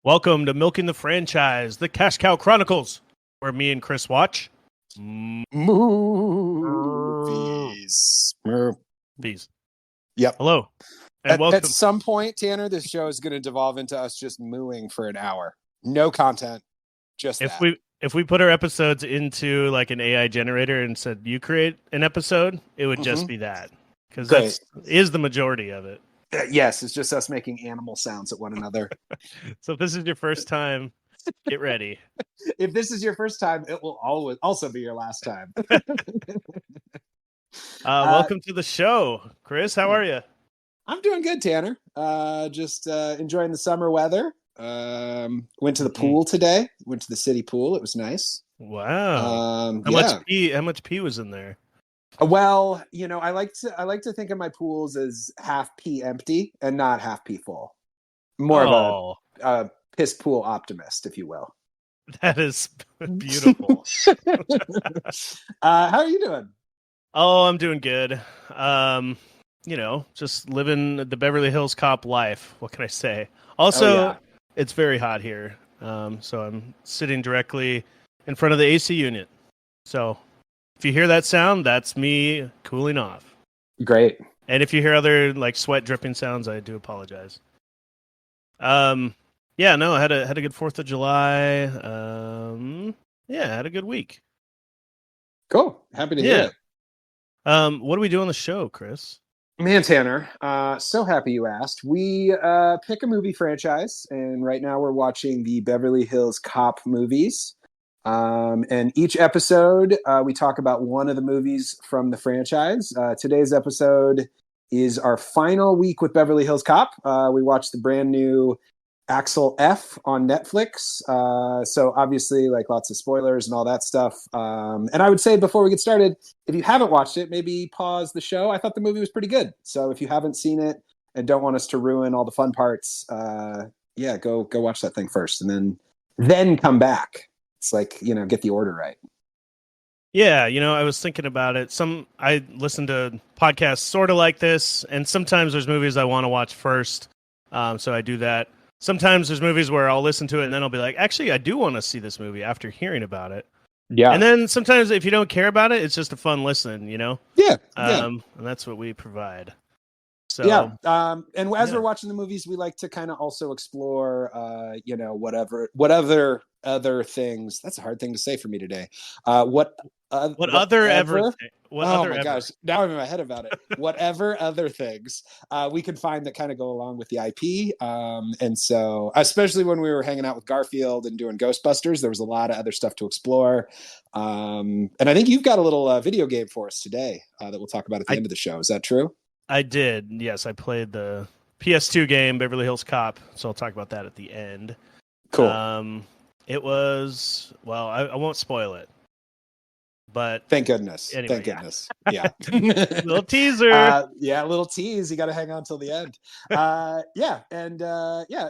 Welcome to Milking the Franchise, the Cash Cow Chronicles, where me and Chris watch movies. Yep. Hello, and welcome. At some point, Tanner, this show is going to devolve into us just mooing for an hour. No content, just if that. If we put our episodes into like an AI generator and said you create an episode, it would just be that, because that is the majority of it. Yes, it's just us making animal sounds at one another. So if this is your first time, get ready. If this is your first time, it will always also be your last time. Welcome to the show, Chris. How are you? I'm doing good, Tanner. Just enjoying the summer weather. Went to the pool today. Went to the city pool. It was nice. Wow. How much pee was in there? Well, you know, I like to think of my pools as half pee empty and not half pee full. More of a piss pool optimist, if you will. That is beautiful. How are you doing? Oh, I'm doing good. You know, just living the Beverly Hills Cop life. What can I say? Also, It's very hot here. So I'm sitting directly in front of the AC unit. So if you hear that sound, that's me cooling off. Great. And if you hear other like sweat dripping sounds, I do apologize. I had a good 4th of July. I had a good week. Cool. Happy to hear it. What do we do on the show, Chris? Man, Tanner, so happy you asked. We pick a movie franchise, and right now we're watching the Beverly Hills Cop movies. And each episode, we talk about one of the movies from the franchise. Today's episode is our final week with Beverly Hills Cop. We watched the brand new Axel F on Netflix. So obviously, like, lots of spoilers and all that stuff. And I would say before we get started, if you haven't watched it, maybe pause the show. I thought the movie was pretty good. So if you haven't seen it and don't want us to ruin all the fun parts, go watch that thing first and then come back. It's like, you know, get the order right. Yeah, you know, I was thinking about it. I listen to podcasts sort of like this, and sometimes there's movies I want to watch first, so I do that. Sometimes there's movies where I'll listen to it, and then I'll be like, actually, I do want to see this movie after hearing about it. Yeah. And then sometimes if you don't care about it, it's just a fun listen, you know? Yeah. And that's what we provide. So, and as we're watching the movies, we like to kind of also explore, what other things. That's a hard thing to say for me today. Gosh, now I'm in my head about it. Whatever other things we could find that kind of go along with the IP. And so, especially when we were hanging out with Garfield and doing Ghostbusters, there was a lot of other stuff to explore. And I think you've got a little video game for us today that we'll talk about at the end of the show. Is that true? I did. Yes, I played the PS2 game, Beverly Hills Cop. So I'll talk about that at the end. Cool. It was, I won't spoil it. But thank goodness. Anyway, thank goodness. Yeah. Little teaser. Little tease. You got to hang on till the end.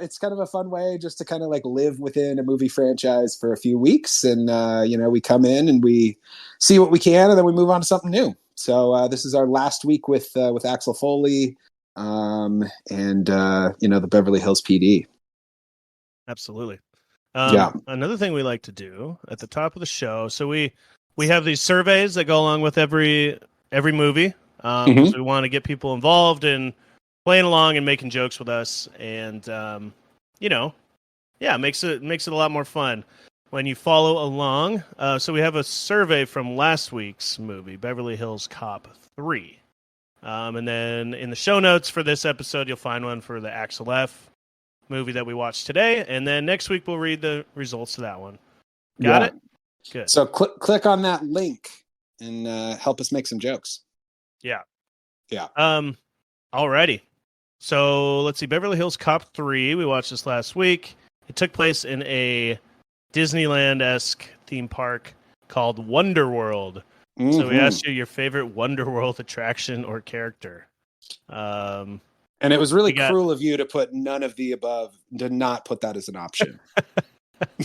It's kind of a fun way just to kind of like live within a movie franchise for a few weeks. And, we come in and we see what we can and then we move on to something new. So this is our last week with Axel Foley and the Beverly Hills PD. Absolutely. Another thing we like to do at the top of the show. So we have these surveys that go along with every movie. So we want to get people involved in playing along and making jokes with us. And, it makes it a lot more fun when you follow along. So we have a survey from last week's movie, Beverly Hills Cop 3. And then in the show notes for this episode, you'll find one for the Axel F movie that we watched today. And then next week, we'll read the results to that one. Got it? Good. So click on that link and help us make some jokes. Yeah. Yeah. Alrighty. So let's see. Beverly Hills Cop 3. We watched this last week. It took place in a Disneyland-esque theme park called Wonder World. Mm-hmm. So we asked you your favorite Wonder World attraction or character. And it was really cruel of you to put none of the above, to not put that as an option.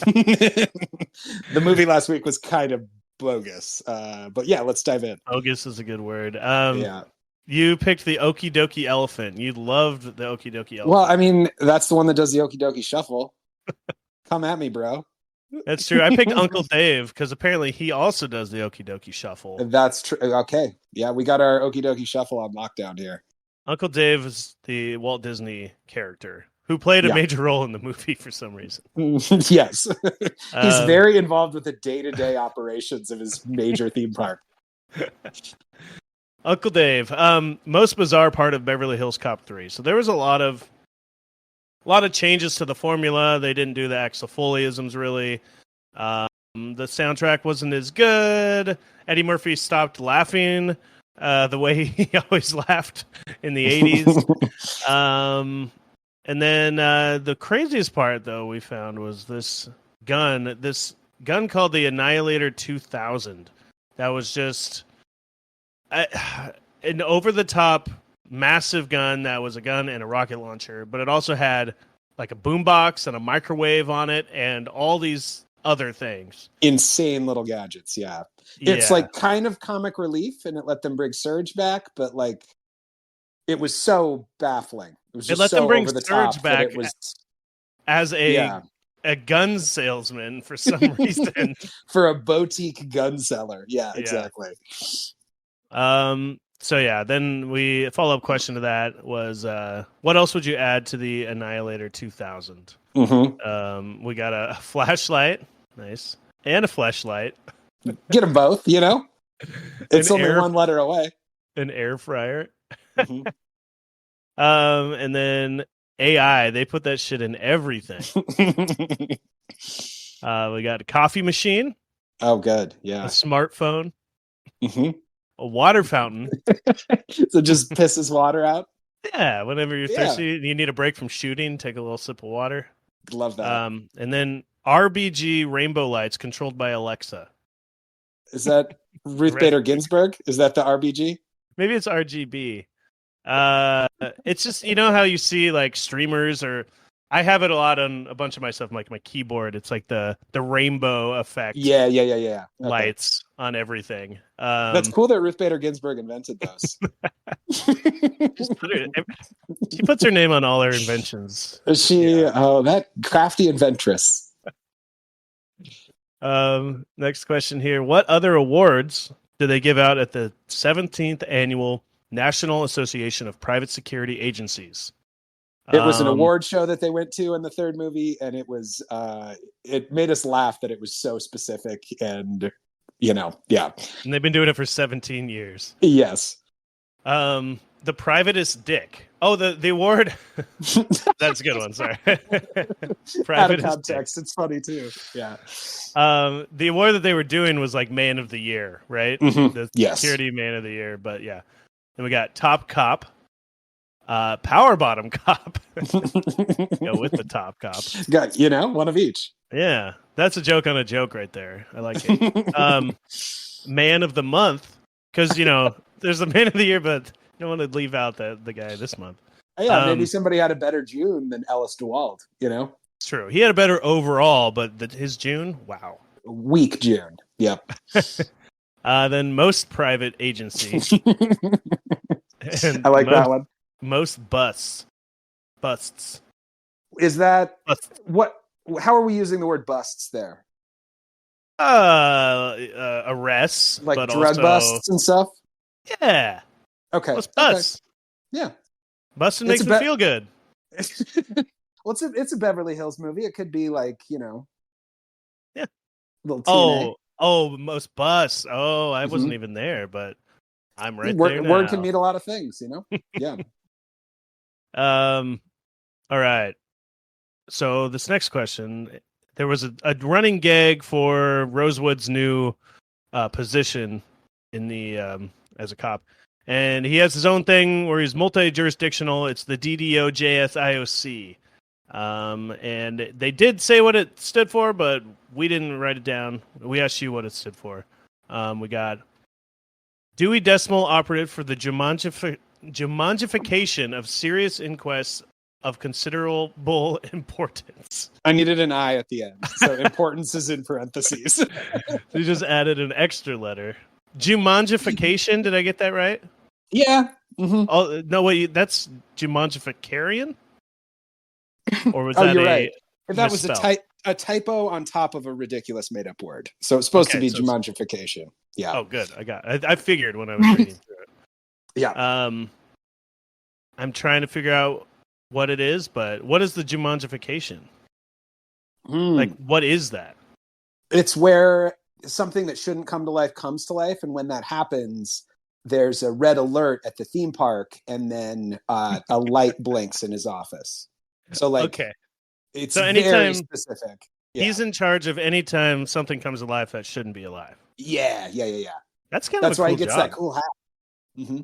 The movie last week was kind of bogus. But yeah, let's dive in. Bogus is a good word. Yeah. You picked the Okie Dokie Elephant. You loved the Okie Dokie Elephant. Well, I mean, that's the one that does the Okie Dokie Shuffle. Come at me, bro. That's true. I picked Uncle Dave because apparently he also does the Okie Dokie Shuffle. That's true. Okay. Yeah, we got our Okie Dokie Shuffle on lockdown here. Uncle Dave is the Walt Disney character who played a major role in the movie for some reason. Yes. He's very involved with the day-to-day operations of his major theme park. Uncle Dave, most bizarre part of Beverly Hills Cop 3. So there was a lot of changes to the formula. They didn't do the Axel Foleyisms really. The soundtrack wasn't as good. Eddie Murphy stopped laughing the way he always laughed in the 80s. And then the craziest part, though, we found was this gun called the Annihilator 2000. That was just an over-the-top massive gun that was a gun and a rocket launcher, but it also had like a boombox and a microwave on it and all these other things. Insane little gadgets, yeah. It's like kind of comic relief, and it let them bring Surge back, but like it was so baffling. It was just let so them bring over the Surge top back it was as a gun salesman for some reason. For a boutique gun seller. Yeah, exactly. So yeah, then we follow-up question to that was what else would you add to the Annihilator 2000? Mm-hmm. We got a flashlight, nice, and a flashlight. Get them both, you know. It's only one letter away. An air fryer. Mm-hmm. And then AI, they put that shit in everything. We got a coffee machine. Oh, good. Yeah. A smartphone. Mm-hmm. A water fountain. So just pisses water out? Yeah, whenever you're thirsty, you need a break from shooting, take a little sip of water. Love that. And then RBG rainbow lights controlled by Alexa. Is that Ruth Bader Ginsburg? Is that the RBG? Maybe it's RGB. It's just, you know how you see like streamers, or I have it a lot on a bunch of my stuff, like my keyboard. It's like the rainbow effect. Yeah. Okay. Lights on everything. That's cool that Ruth Bader Ginsburg invented those. She puts her name on all her inventions. That crafty inventress. Next question here. What other awards do they give out at the 17th annual National Association of Private Security Agencies? It was an award show that they went to in the third movie, and it was it made us laugh that it was so specific, and yeah. And they've been doing it for 17 years. Yes. The privatest dick. Oh, the award. That's a good one. Sorry. Out of context, it's funny too. Yeah. The award that they were doing was like Man of the Year, right? Mm-hmm. The yes. Security Man of the Year, but yeah. Then we got Top Cop, Power Bottom Cop. Go with the Top Cop. Got one of each. Yeah, that's a joke on a joke right there. I like it. Man of the Month, because there's a Man of the Year, but you don't want to leave out the guy this month. Yeah, maybe somebody had a better June than Ellis DeWald. It's true. He had a better overall, but his June, wow, weak June. Yep. Then most private agency. I like that one. Most busts. Is that busts. What? How are we using the word busts there? Arrests, like but drug also busts and stuff. Yeah. Okay. Most busts. Okay. Yeah. Busting makes me feel good. Well, it's a Beverly Hills movie. It could be like yeah. Little TNA. Oh, most busts. Oh, I wasn't even there, but I'm right there now. Word can mean a lot of things, Yeah. All right. So this next question, there was a running gag for Rosewood's new position in the as a cop, and he has his own thing where he's multi-jurisdictional. It's the DDO JSIOC. And they did say what it stood for, but we didn't write it down. We asked you what it stood for. We got Dewey Decimal Operative for the Jumanjification of serious inquests of considerable importance. I needed an I at the end, so importance is in parentheses. You just added an extra letter. Jumanjification, did I get that right? Yeah. Mm-hmm. Oh, no, wait, that's Jumanjificarian? Or was Oh, that you're a right. That misspell? was a typo on top of a ridiculous made-up word. So it's supposed to be Jumanjification. Yeah. Oh, good. I figured when I was reading through it. Yeah. I'm trying to figure out what it is, but what is the Jumanjification? Like, what is that? It's where something that shouldn't come to life comes to life, and when that happens, there's a red alert at the theme park, and then a light blinks in his office. So, like, okay, it's so very specific. Yeah. He's in charge of any time something comes to life that shouldn't be alive. Yeah. That's kind of a cool why he gets job. that cool hat. Mm-hmm.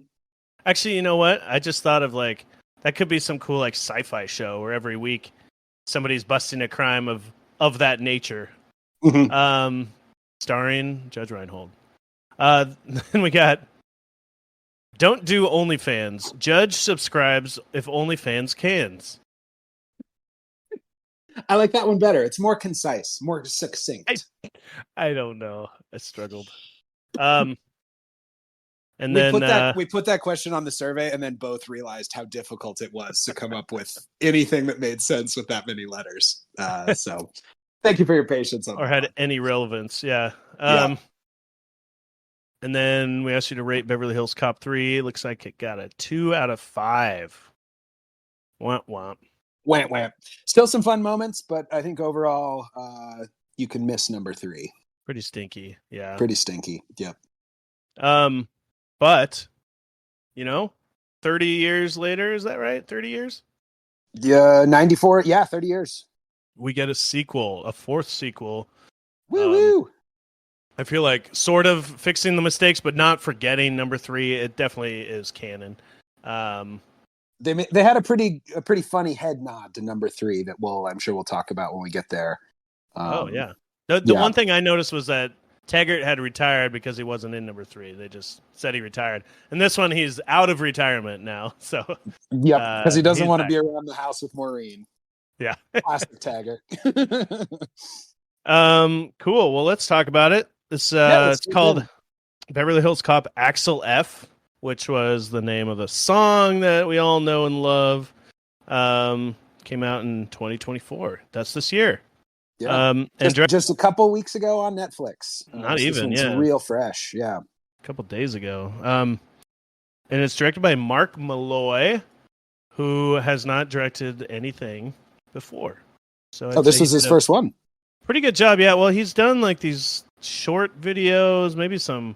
Actually, you know what? I just thought of like that could be some cool like sci-fi show where every week somebody's busting a crime of that nature. Mm-hmm. Starring Judge Reinhold. Then we got Don't Do OnlyFans. Judge subscribes if OnlyFans cans. I like that one better. It's more concise, more succinct. I don't know. I struggled. And we then put that question on the survey, and then both realized how difficult it was to come up with anything that made sense with that many letters. So, thank you for your patience on or that had one. any relevance. Yeah. Yeah. And then we asked you to rate Beverly Hills Cop 3. Looks like it got a 2 out of 5. Womp womp. Wham. Still some fun moments, but I think overall, you can miss number 3. Pretty stinky. Yeah. Pretty stinky. Yep. But 30 years later, is that right? 30 years? Yeah, 94. Yeah, 30 years. We get a sequel, a 4th sequel. Woo! I feel like sort of fixing the mistakes, but not forgetting number 3. It definitely is canon. They had a pretty funny head nod to number 3 that I'm sure we'll talk about when we get there. Yeah. The one thing I noticed was that Taggart had retired because he wasn't in number 3. They just said he retired. And this one, he's out of retirement now. So yep, because he doesn't want to be around the house with Maureen. Yeah. Classic Taggart. Cool. Well, let's talk about it. It's called Beverly Hills Cop Axel F, which was the name of the song that we all know and love. Came out in 2024. That's this year. Yeah. And just a couple weeks ago on Netflix. Not even, yeah. Real fresh, yeah. A couple days ago. And it's directed by Mark Malloy, who has not directed anything before. So this was his first one. Pretty good job, yeah. Well, he's done like these short videos, maybe some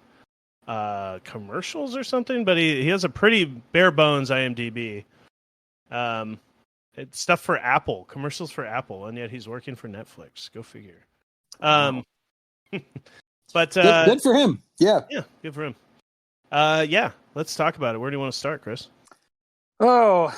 commercials or something, but he has a pretty bare bones IMDb. It's stuff for Apple, commercials for Apple, and yet he's working for Netflix. Go figure. But good for him. Yeah, good for him. Yeah, let's talk about it. Where do you want to start, Chris? Yeah.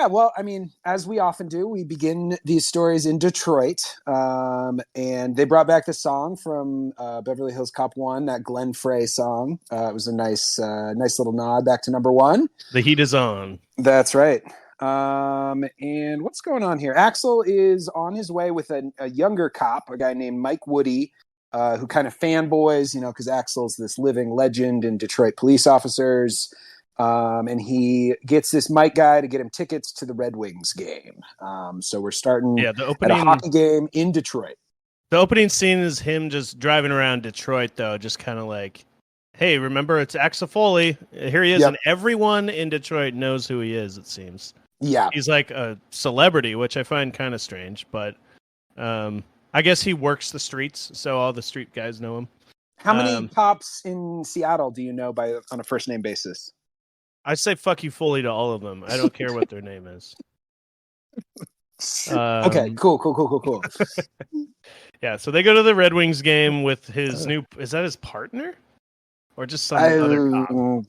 Well, I mean, as we often do, we begin these stories in Detroit, and they brought back the song from Beverly Hills Cop 1, that Glenn Frey song. It was a nice little nod back to number 1. The heat is on. That's right. And what's going on here? Axel is on his way with a younger cop, a guy named Mike Woody, who kind of fanboys, because Axel's this living legend in Detroit police officers. And he gets this Mike guy to get him tickets to the Red Wings game. So we're starting at a hockey game in Detroit. The opening scene is him just driving around Detroit, though, just kind of like, hey, remember, it's Axel Foley. Here he is, and everyone in Detroit knows who he is, it seems. Yeah. He's like a celebrity, which I find kind of strange, but I guess he works the streets, so all the street guys know him. How many cops in Seattle do you know on a first-name basis? I say fuck you Foley to all of them. I don't care what their name is. Okay, cool. Yeah, so they go to the Red Wings game with his is that his partner? Or just some other cop?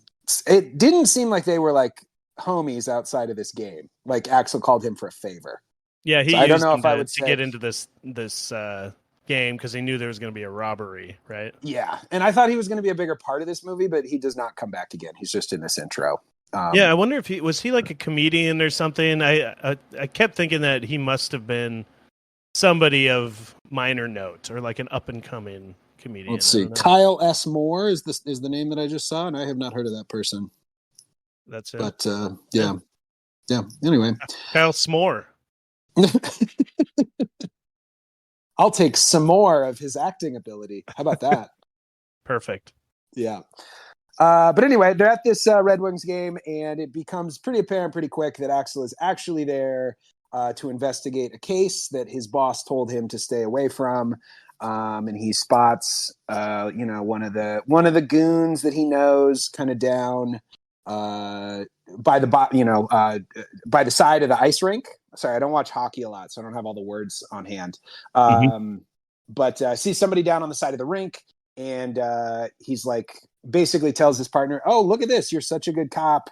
It didn't seem like they were like homies outside of this game. Like Axel called him for a favor. Yeah, he So I don't used know them if I to, would to say. get into this game because he knew there was going to be a robbery, right? Yeah, and I thought he was going to be a bigger part of this movie, but he does not come back again. He's just in this intro. Yeah, I wonder if he was like a comedian or something. I kept thinking that he must have been somebody of minor note or like an up and coming Let's comedian. I see. don't know. Kyle S. Moore is the name that I just saw, and I have not heard of that person. That's it. But yeah. Anyway, Kyle S'more. I'll take some more of his acting ability. How about that? Perfect. Yeah. But anyway, they're at this Red Wings game, and it becomes pretty apparent pretty quick that Axel is actually there to investigate a case that his boss told him to stay away from. And he spots, one of the goons that he knows kind of down by by the side of the ice rink. Sorry, I don't watch hockey a lot, so I don't have all the words on hand. But see somebody down on the side of the rink, and he's like basically tells his partner, "Oh, look at this! You're such a good cop."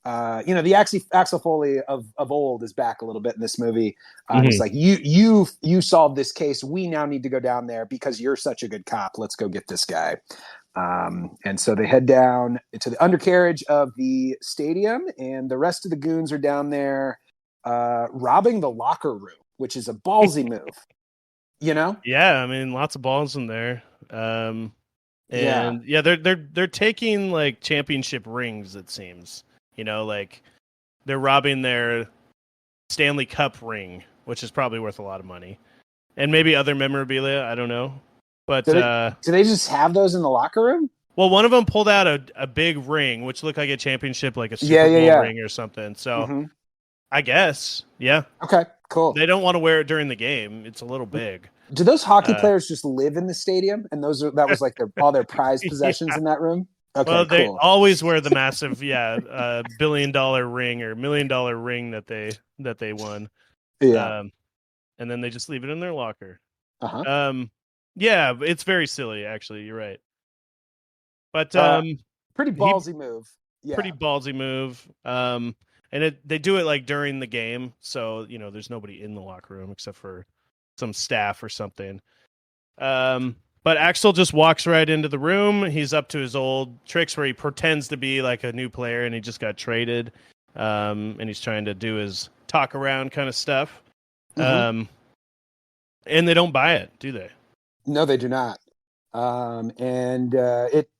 The Axel Foley of old is back a little bit in this movie. He's like, "You solved this case. We now need to go down there because you're such a good cop. Let's go get this guy." And so they head down to the undercarriage of the stadium, and the rest of the goons are down there robbing the locker room, which is a ballsy move. Yeah, I mean, lots of balls in there. And yeah, they're taking like championship rings. It seems, like they're robbing their Stanley Cup ring, which is probably worth a lot of money, and maybe other memorabilia. I don't know, but do they just have those in the locker room? Well, one of them pulled out a big ring, which looked like a championship, like a Super Bowl ring or something. So I guess, yeah. Okay, cool. They don't want to wear it during the game. It's a little big. Do those hockey players just live in the stadium, and that was like all their prized possessions in that room? Okay, well, they cool. always wear the massive, $1 billion ring or $1 million ring that they won. Yeah, and then they just leave it in their locker. uh-huh. Yeah, it's very silly. Actually, you're right. But pretty ballsy move. Yeah, pretty ballsy move. And they do it like during the game, so there's nobody in the locker room except for some staff or something. But Axel just walks right into the room. He's up to his old tricks where he pretends to be like a new player and he just got traded. And he's trying to do his talk around kind of stuff. And they don't buy it, do they? No, they do not. And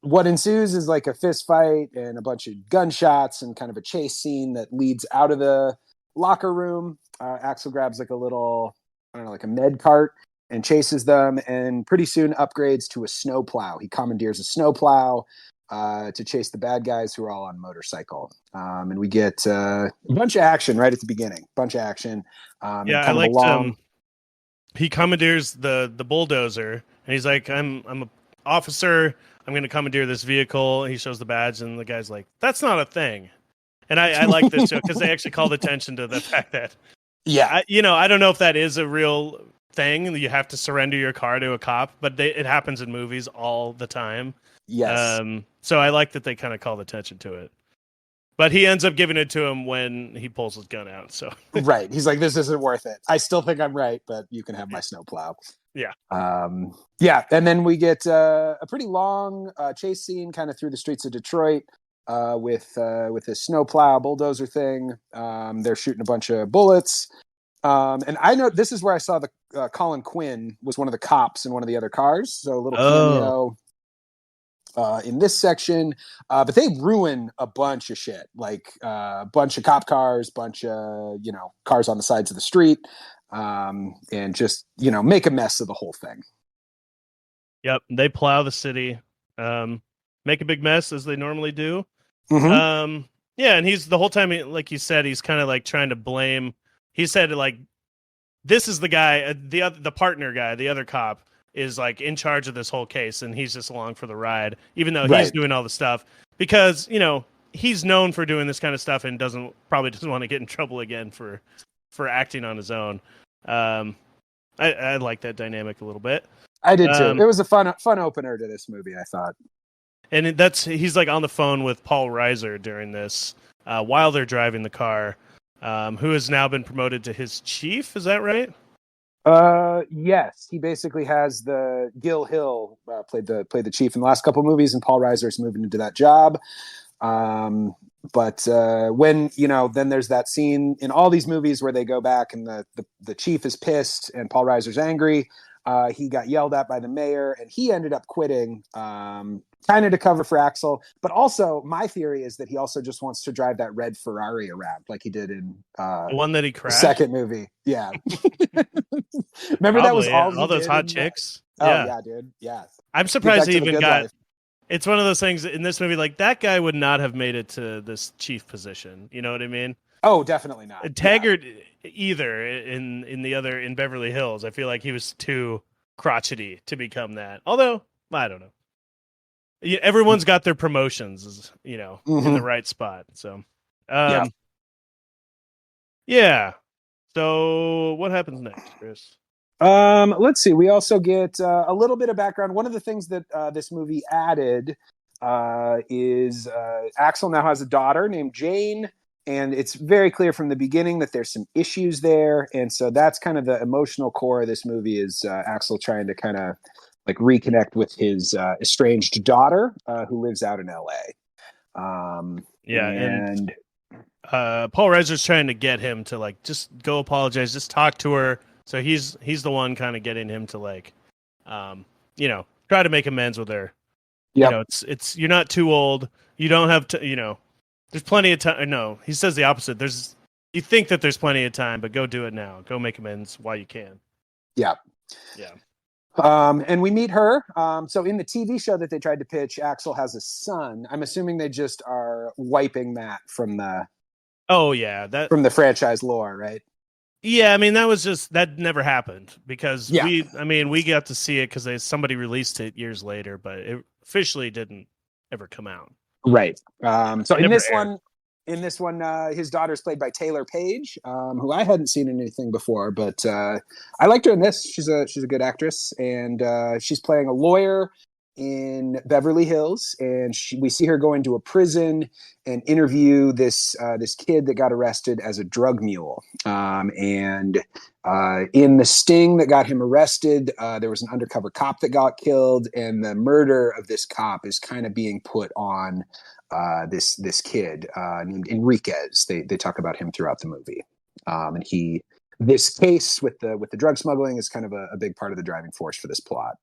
what ensues is like a fist fight and a bunch of gunshots and kind of a chase scene that leads out of the locker room. Axel grabs like a little, I don't know, like a med cart and chases them, and pretty soon upgrades to a snowplow. He commandeers a snowplow to chase the bad guys who are all on motorcycle. And we get a bunch of action right at the beginning. Yeah, I liked he commandeers the bulldozer, and he's like, I'm an officer. I'm going to commandeer this vehicle. He shows the badge, and the guy's like, that's not a thing. And I like this joke because they actually called attention to the fact that, I don't know if that is a real thing. You have to surrender your car to a cop, but it happens in movies all the time. Yes. So I like that they kind of called attention to it. But he ends up giving it to him when he pulls his gun out. So right, he's like, "This isn't worth it. I still think I'm right, but you can have my snowplow." Yeah. And then we get a pretty long chase scene, kind of through the streets of Detroit, with this snowplow bulldozer thing. They're shooting a bunch of bullets, and I know this is where I saw the Colin Quinn was one of the cops in one of the other cars. So a little cameo. In this section, but they ruin a bunch of shit, like a bunch of cop cars, bunch of cars on the sides of the street, and just make a mess of the whole thing. Yep, they plow the city, make a big mess as they normally do. Yeah, and he's the whole time, like you said, he's kind of like trying to blame. He said like, this is the guy, the partner guy, the other cop, is like in charge of this whole case, and he's just along for the ride, even though he's doing all the stuff because he's known for doing this kind of stuff and probably doesn't want to get in trouble again for acting on his own. I like that dynamic a little bit. I did too. It was a fun opener to this movie, I thought. And he's like on the phone with Paul Reiser during this while they're driving the car. who has now been promoted to his chief. Is that right? Yes, he basically has the Gil Hill played the chief in the last couple movies, and Paul Reiser's moving into that job. But when then there's that scene in all these movies where they go back and the chief is pissed and Paul Reiser's angry. He got yelled at by the mayor, and he ended up quitting, kind of to cover for Axel. But also, my theory is that he also just wants to drive that red Ferrari around like he did in The one that he the crashed. second movie. Yeah. Remember, Probably, that was all all he those did hot chicks. Oh, Yeah. yeah, dude. Yeah. I'm Get surprised back he to the even good got. life. It's one of those things in this movie, like that guy would not have made it to this chief position. You know what I mean? Oh, definitely not. Taggart either in the other in Beverly Hills. I feel like he was too crotchety to become that. Although I don't know. Everyone's got their promotions, in the Mhm. right spot. So, Yeah. yeah. So what happens next, Chris? Let's see. We also get a little bit of background. One of the things that this movie added is Axel now has a daughter named Jane, and it's very clear from the beginning that there's some issues there, and so that's kind of the emotional core of this movie is Axel trying to kind of like reconnect with his estranged daughter who lives out in L.A. And Paul Reiser's trying to get him to like just go apologize, just talk to her. So he's the one kind of getting him to like, try to make amends with her. Yeah. It's you're not too old. You don't have to. There's plenty of time. No, he says the opposite. You think that there's plenty of time, but go do it now. Go make amends while you can. Yeah. Yeah. And we meet her. So in the TV show that they tried to pitch, Axel has a son. I'm assuming they just are wiping that from the franchise lore, right? Yeah, I mean that never happened because we got to see it because somebody released it years later, but it officially didn't ever come out. Right. So in this one, his daughter's played by Taylor Page, who I hadn't seen in anything before, but I liked her in this. She's a good actress, and she's playing a lawyer in Beverly Hills, and we see her go into a prison and interview this kid that got arrested as a drug mule. And in the sting that got him arrested, there was an undercover cop that got killed, and the murder of this cop is kind of being put on this kid named Enriquez. They talk about him throughout the movie, and this case with the drug smuggling is kind of a big part of the driving force for this plot.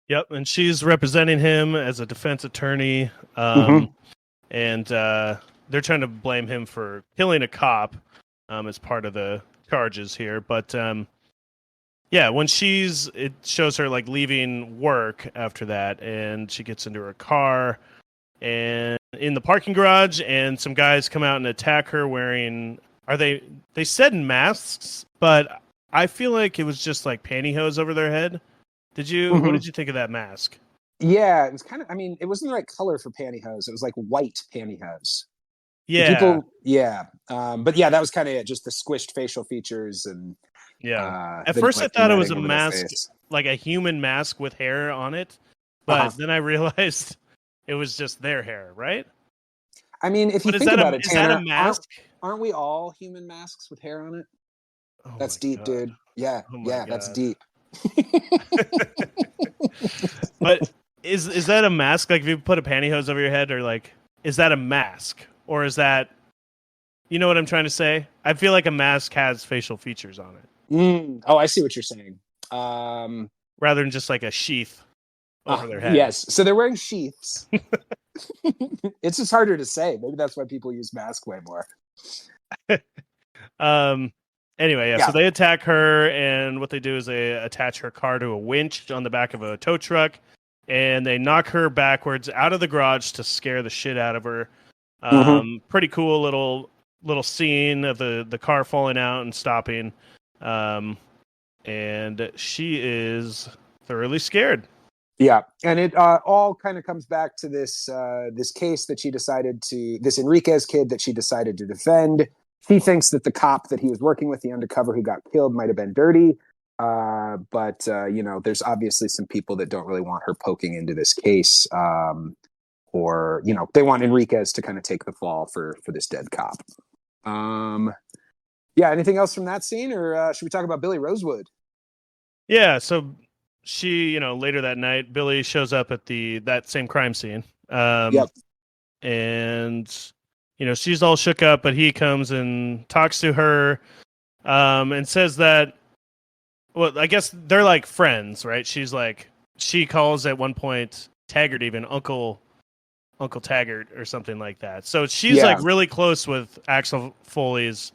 Yep, and she's representing him as a defense attorney, and they're trying to blame him for killing a cop as part of the charges here. But when it shows her like leaving work after that, and she gets into her car and in the parking garage, and some guys come out and attack her wearing. They said masks, but I feel like it was just like pantyhose over their head. What did you think of that mask? Yeah, it was kind of. I mean, it wasn't the right color for pantyhose. It was like white pantyhose. Yeah. But yeah, that was kind of it. Just the squished facial features and. At first, I thought it was a mask, like a human mask with hair on it, but then I realized it was just their hair, right? I mean, if you think about it, Tanner, is that a mask? Aren't we all human masks with hair on it? Oh, that's deep, dude. Yeah, that's deep. But is that a mask? Like if you put a pantyhose over your head, or like is that a mask, or is that? You know what I'm trying to say? I feel like a mask has facial features on it. Oh, I see what you're saying. Rather than just like a sheath over their head. Yes, so they're wearing sheaths. It's just harder to say. Maybe that's why people use mask way more. Anyway, so they attack her, and what they do is they attach her car to a winch on the back of a tow truck, and they knock her backwards out of the garage to scare the shit out of her. Pretty cool little scene of the car falling out and stopping, and she is thoroughly scared. Yeah, and it all kind of comes back to this case that this Enriquez kid that she decided to defend. She thinks that the cop that he was working with, the undercover who got killed, might have been dirty. But there's obviously some people that don't really want her poking into this case, or they want Enriquez to kind of take the fall for this dead cop. Yeah, anything else from that scene, or should we talk about Billy Rosewood? Yeah, so she, later that night, Billy shows up at that same crime scene. Yep. And she's all shook up, but he comes and talks to her, and says that, well, I guess they're like friends, right? She calls at one point Taggart, even Uncle Taggart or something like that. So she's like Yeah. really close with Axel Foley's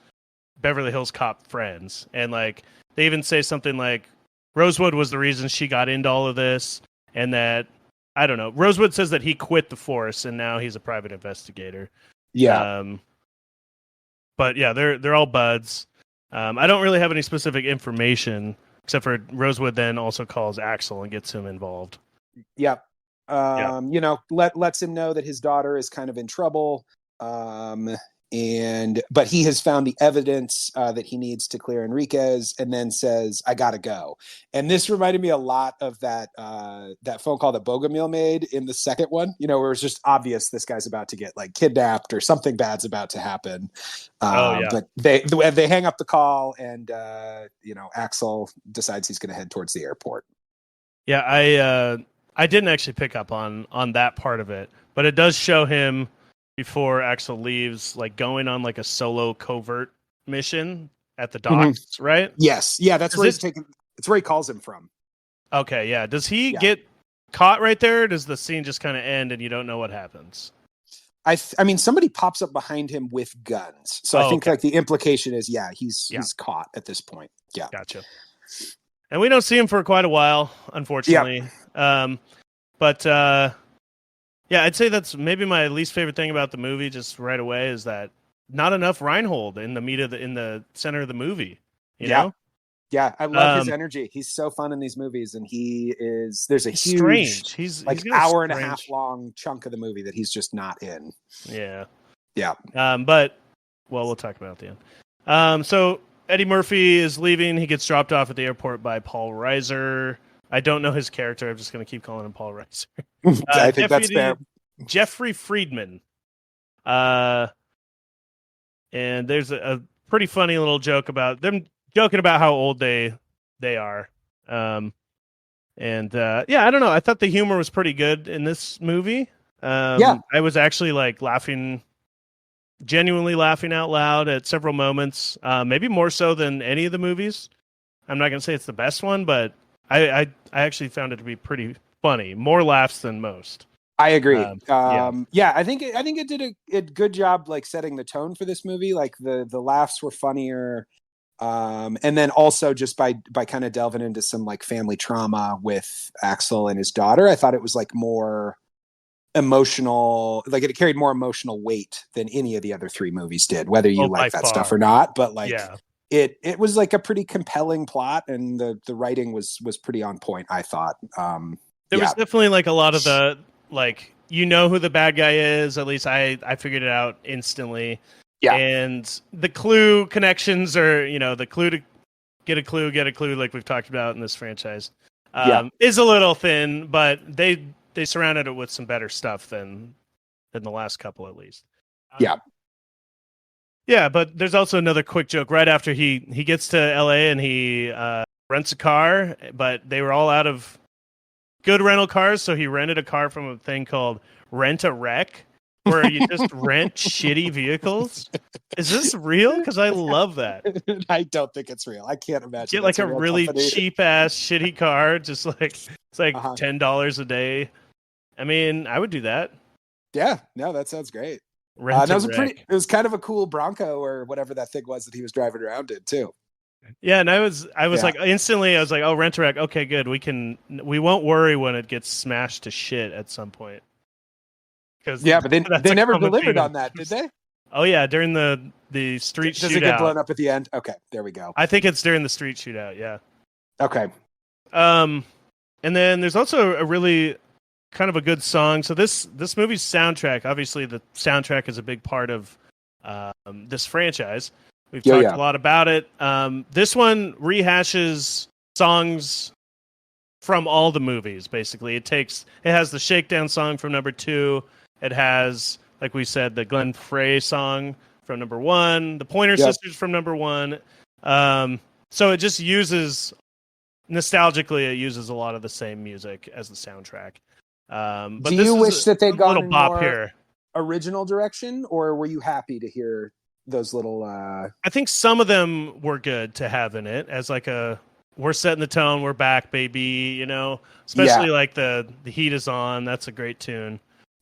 Beverly Hills Cop friends, and like they even say something like Rosewood was the reason she got into all of this, and that, I don't know. Rosewood says that he quit the force and now he's a private investigator. Yeah. But yeah, they're all buds. I don't really have any specific information except for Rosewood then also calls Axel and gets him involved. Yep. Yeah. Lets him know that his daughter is kind of in trouble. But he has found the evidence that he needs to clear Enriquez, and then says, "I gotta go." And this reminded me a lot of that phone call that Bogomil made in the second one. Where it's just obvious this guy's about to get like kidnapped or something bad's about to happen. But they hang up the call, and Axel decides he's going to head towards the airport. Yeah, I didn't actually pick up on that part of it, but it does show him before Axel leaves, like going on like a solo covert mission at the docks, right? Yes. Yeah, that's where he's taken. It's where he calls him from. Okay, yeah. Does he get caught right there? Or does the scene just kind of end and you don't know what happens? I mean, somebody pops up behind him with guns. So I think like the implication is, he's caught at this point. Yeah. Gotcha. And we don't see him for quite a while, unfortunately. Yeah, I'd say that's maybe my least favorite thing about the movie. Just right away is that not enough Reinhold in the center of the movie. You know? Yeah, I love his energy. He's so fun in these movies, and there's a huge, strange. He's hour and a half long chunk of the movie that he's just not in. Yeah. But we'll talk about it at the end. So Eddie Murphy is leaving. He gets dropped off at the airport by Paul Reiser. I don't know his character. I'm just going to keep calling him Paul Reiser. I think that's fair. Jeffrey Friedman. And there's a pretty funny little joke about them joking about how old they are. I don't know. I thought the humor was pretty good in this movie. I was actually like genuinely laughing out loud at several moments. Maybe more so than any of the movies. I'm not going to say it's the best one, but I actually found it to be pretty funny. More laughs than most. I agree. I think it did a good job like setting the tone for this movie. Like the laughs were funnier. And then also just by kind of delving into some like family trauma with Axel and his daughter, I thought it was like more emotional, like it carried more emotional weight than any of the other three movies did, whether you like that stuff or not. But like, it was like a pretty compelling plot, and the writing was pretty on point, I thought. There was definitely like a lot of the, like, who the bad guy is. At least I figured it out instantly. Yeah. And the clue connections are, the clue to get a clue, like we've talked about in this franchise, is a little thin, but they surrounded it with some better stuff than the last couple, at least. Yeah, but there's also another quick joke right after he gets to LA and he rents a car, but they were all out of good rental cars, so he rented a car from a thing called Rent a Wreck, where you just rent shitty vehicles. Is this real? Because I love that. I don't think it's real. I can't imagine. Get like a really cheap ass shitty car, just like it's like $10 a day. I mean, I would do that. Yeah, no, that sounds great. It was kind of a cool Bronco or whatever that thing was that he was driving around in too. Yeah, and I was like instantly I was like, oh, Rent a Wreck, okay, good. We won't worry when it gets smashed to shit at some point. But they never delivered on that, did they? Oh yeah, during the street shootout. Does it get blown up at the end? Okay, there we go. I think it's during the street shootout, yeah. Okay. And then there's also a really kind of a good song. So this movie's soundtrack, obviously the soundtrack is a big part of this franchise. We've talked a lot about it. This one rehashes songs from all the movies, basically. It has the Shakedown song from number 2. It has, like we said, the Glenn Frey song from number one, the Pointer Sisters from number one. So it just uses nostalgically, it uses a lot of the same music as the soundtrack. But do you wish that they'd gone in bop more here. Original direction, or were you happy to hear those little? I think some of them were good to have in it as like a we're setting the tone, we're back, baby. You know, especially like the heat is on. That's a great tune.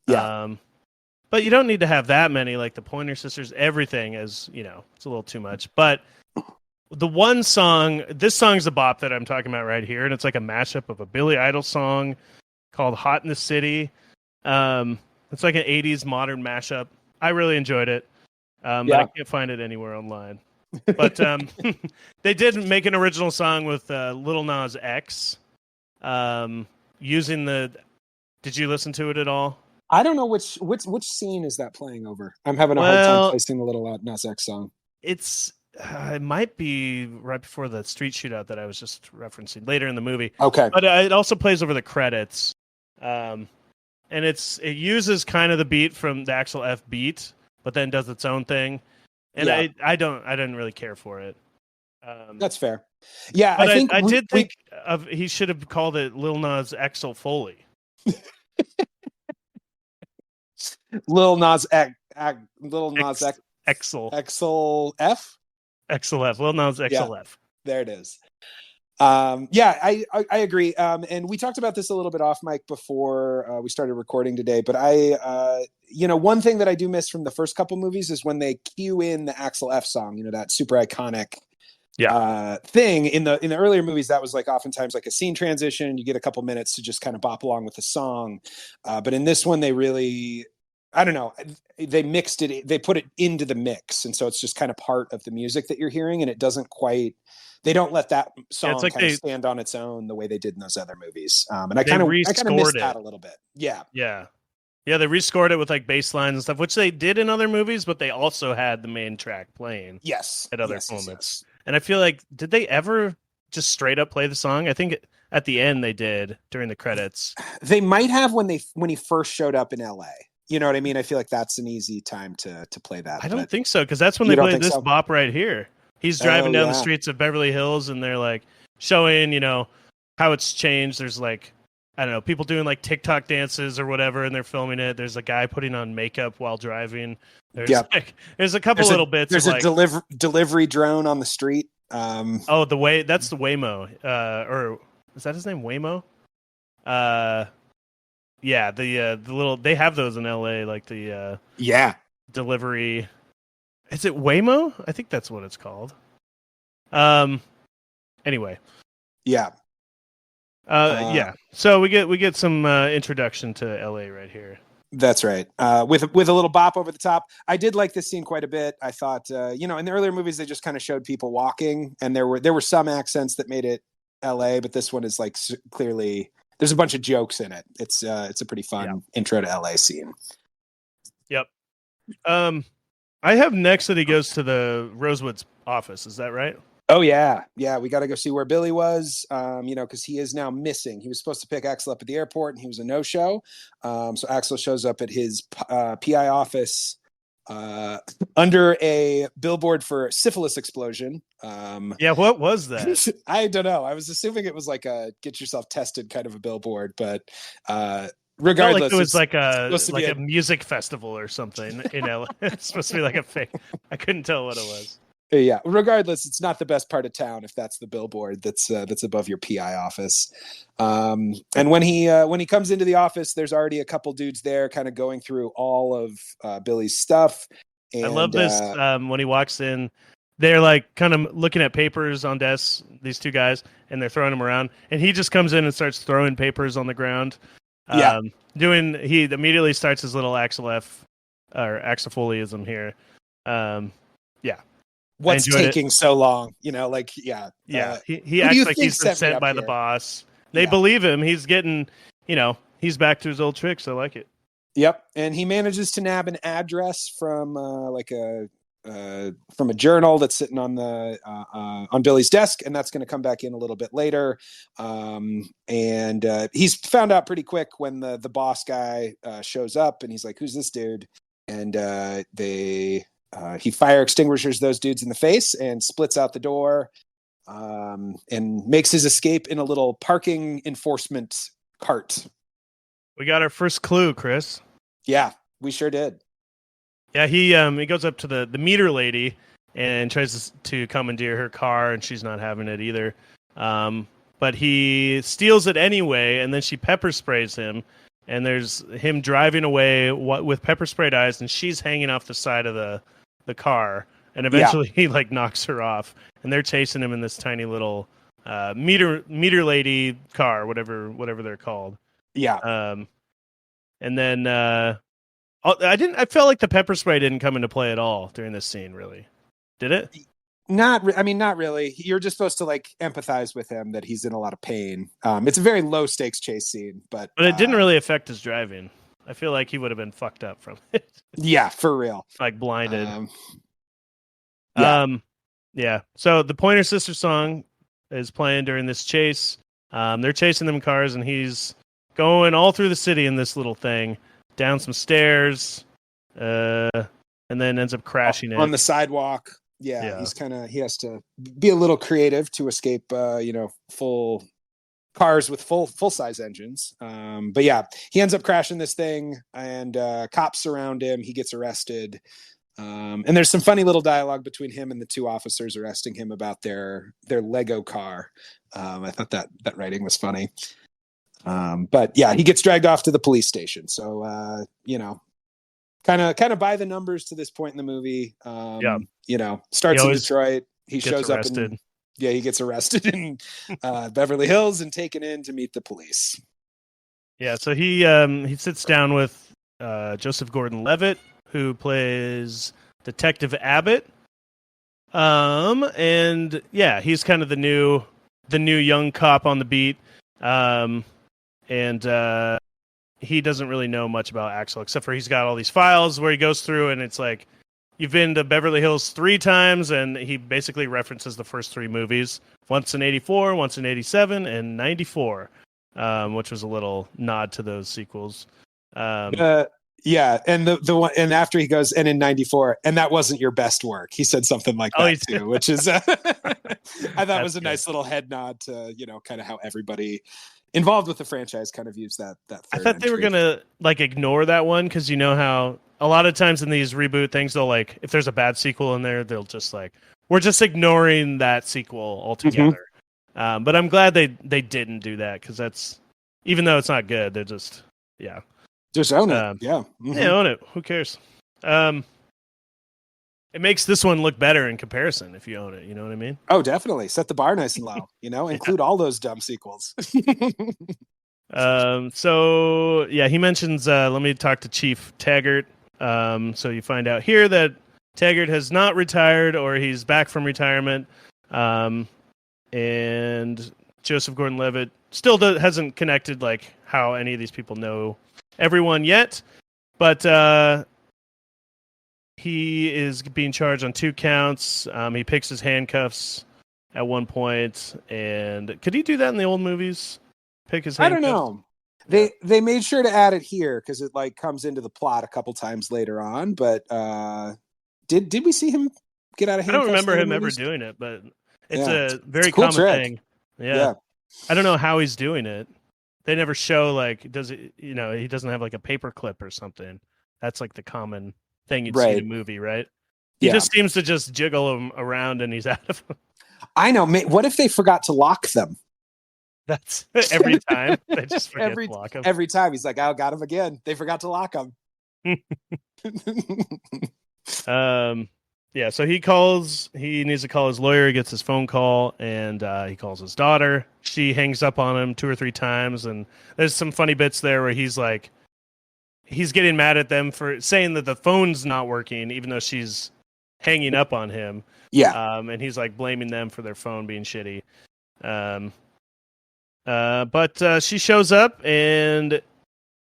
Yeah. But you don't need to have that many. Like the Pointer Sisters, everything is it's a little too much. But the one song, this song's a bop that I'm talking about right here, and it's like a mashup of a Billy Idol song called "Hot in the City." It's like an '80s modern mashup. I really enjoyed it, but I can't find it anywhere online. But they did make an original song with Lil Nas X, using the. Did you listen to it at all? I don't know which scene is that playing over. I'm having a hard time placing the Lil Nas X song. It might be right before the street shootout that I was just referencing later in the movie. Okay, but it also plays over the credits, and it uses kind of the beat from the Axel F beat, but then does its own thing. And I didn't really care for it. That's fair. Yeah, but I did think he should have called it Lil Nas Axel Foley. Lil Nas X, Lil Nas X, Axel F. Axel F. Lil Nas Axel F. There it is. I agree. And we talked about this a little bit off mic before we started recording today, but one thing that I do miss from the first couple movies is when they cue in the Axel F song, that super iconic thing in the earlier movies. That was like oftentimes like a scene transition. You get a couple minutes to just kind of bop along with the song. But in this one, they really, I don't know, they mixed it, they put it into the mix. And so it's just kind of part of the music that you're hearing, and it doesn't quite, they don't let that song kind of stand on its own the way they did in those other movies. And I kind of missed that a little bit. Yeah. Yeah. Yeah, they rescored it with like bass lines and stuff, which they did in other movies, but they also had the main track playing at other moments. Yes. And I feel like, did they ever just straight up play the song? I think at the end they did during the credits. They might have when he first showed up in LA. You know what I mean? I feel like that's an easy time to play that. I don't think so, because that's when they played this bop right here. He's driving down the streets of Beverly Hills, and they're like showing, how it's changed. There's like, I don't know, people doing like TikTok dances or whatever, and they're filming it. There's a guy putting on makeup while driving. There's a couple little bits. There's a delivery drone on the street. That's the Waymo. Or is that his name, Waymo? Yeah, the little, they have those in LA, like the delivery. Is it Waymo? I think that's what it's called. Anyway. Yeah. So we get some introduction to LA right here. That's right. With a little bop over the top. I did like this scene quite a bit. I thought, in the earlier movies they just kind of showed people walking, and there were some accents that made it LA, but this one is like clearly there's a bunch of jokes in it. It's a pretty fun intro to LA scene. Yep. I have next that he goes to the Rosewood's office. Is that right? Oh, yeah. Yeah, we got to go see where Billy was, because he is now missing. He was supposed to pick Axel up at the airport, and he was a no-show. So Axel shows up at his PI office under a billboard for syphilis explosion. What was that? I don't know. I was assuming it was like a get yourself tested kind of a billboard, but regardless, like it was like a music festival or something in LA. It's supposed to be like a fake. I couldn't tell what it was. Yeah. Regardless, it's not the best part of town if that's the billboard that's above your PI office. And when he comes into the office, there's already a couple dudes there, kind of going through all of Billy's stuff. And, I love this when he walks in. They're like kind of looking at papers on desks, these two guys, and they're throwing them around. And he just comes in and starts throwing papers on the ground. He immediately starts his little Axel F or Axel-Foleyism here. What's taking so long? He acts like he's been sent by the boss. They believe him. He's getting, he's back to his old tricks. I like it. Yep. And he manages to nab an address from from a journal that's sitting on Billy's desk, and that's going to come back in a little bit later. And he's found out pretty quick when the boss guy shows up, and he's like, "Who's this dude?" And He fire extinguishers those dudes in the face and splits out the door, and makes his escape in a little parking enforcement cart. We got our first clue, Chris. Yeah, we sure did. Yeah, he goes up to the meter lady and tries to commandeer her car, and she's not having it either. But he steals it anyway, and then she pepper sprays him, and there's him driving away with pepper sprayed eyes, and she's hanging off the side of the car, and eventually he like knocks her off, and they're chasing him in this tiny little meter lady car, whatever they're called. Yeah. And then I felt like the pepper spray didn't come into play at all during this scene. Really, did it? Not really. You're just supposed to like empathize with him that he's in a lot of pain. It's a very low stakes chase scene, but it didn't really affect his driving. I feel like he would have been fucked up from it. Yeah, for real. Like blinded. Yeah. Yeah. So the Pointer Sisters song is playing during this chase. They're chasing them cars, and he's going all through the city in this little thing, down some stairs, and then ends up crashing on it the sidewalk. Yeah. He has to be a little creative to escape, full cars with full size engines. But yeah, he ends up crashing this thing, and cops surround him. He gets arrested. And there's some funny little dialogue between him and the two officers arresting him about their Lego car. I thought that writing was funny. But yeah, he gets dragged off to the police station. So, kind of by the numbers to this point in the movie. Starts in Detroit. He shows arrested. up he gets arrested in Beverly Hills and taken in to meet the police. Yeah. So he sits down with Joseph Gordon-Levitt, who plays Detective Abbott. And yeah, he's kind of the new young cop on the beat. And he doesn't really know much about Axel, except for he's got all these files where he goes through, and it's like, you've been to Beverly Hills 3 times, and he basically references the first 3 movies, once in 84, once in 87, and 94, which was a little nod to those sequels. Yeah, and the one, and after he goes, and in 94, and that wasn't your best work. He said something like that too, which is I thought was a nice little head nod to, kind of how everybody involved with the franchise kind of views that third I thought they were gonna like ignore that one, because you know how a lot of times in these reboot things, they'll like, if there's a bad sequel in there, they'll just like, we're just ignoring that sequel altogether. Mm-hmm. But I'm glad they didn't do that, because that's, even though it's not good, they're just just own it. Yeah. Mm-hmm. Yeah, own it. Who cares? It makes this one look better in comparison if you own it. You know what I mean? Oh, definitely. Set the bar nice and low. Include all those dumb sequels. So yeah, he mentions, let me talk to Chief Taggart. So you find out here that Taggart has not retired, or he's back from retirement. And Joseph Gordon-Levitt still hasn't connected like how any of these people know everyone yet, but he is being charged on 2 counts. He picks his handcuffs at one point, and could he do that in the old movies? Pick his handcuffs? I don't know. They made sure to add it here because it like comes into the plot a couple times later on. But did we see him get out of handcuffs? I don't remember him ever doing it, but it's a very cool common trick. thing. Yeah, I don't know how he's doing it. They never show like, does it? He doesn't have like a paper clip or something. That's like the common thing you'd see in a movie, right? He just seems to just jiggle them around, and he's out of them. I know. What if they forgot to lock them? That's every time. They just forget to lock them. Every time he's like, "Oh, got him again." They forgot to lock him. Yeah. So he needs to call his lawyer. He gets his phone call, and he calls his daughter. She hangs up on him 2 or 3 times, and there's some funny bits there where he's like, he's getting mad at them for saying that the phone's not working, even though she's hanging up on him. Yeah. And he's like blaming them for their phone being shitty. But she shows up, and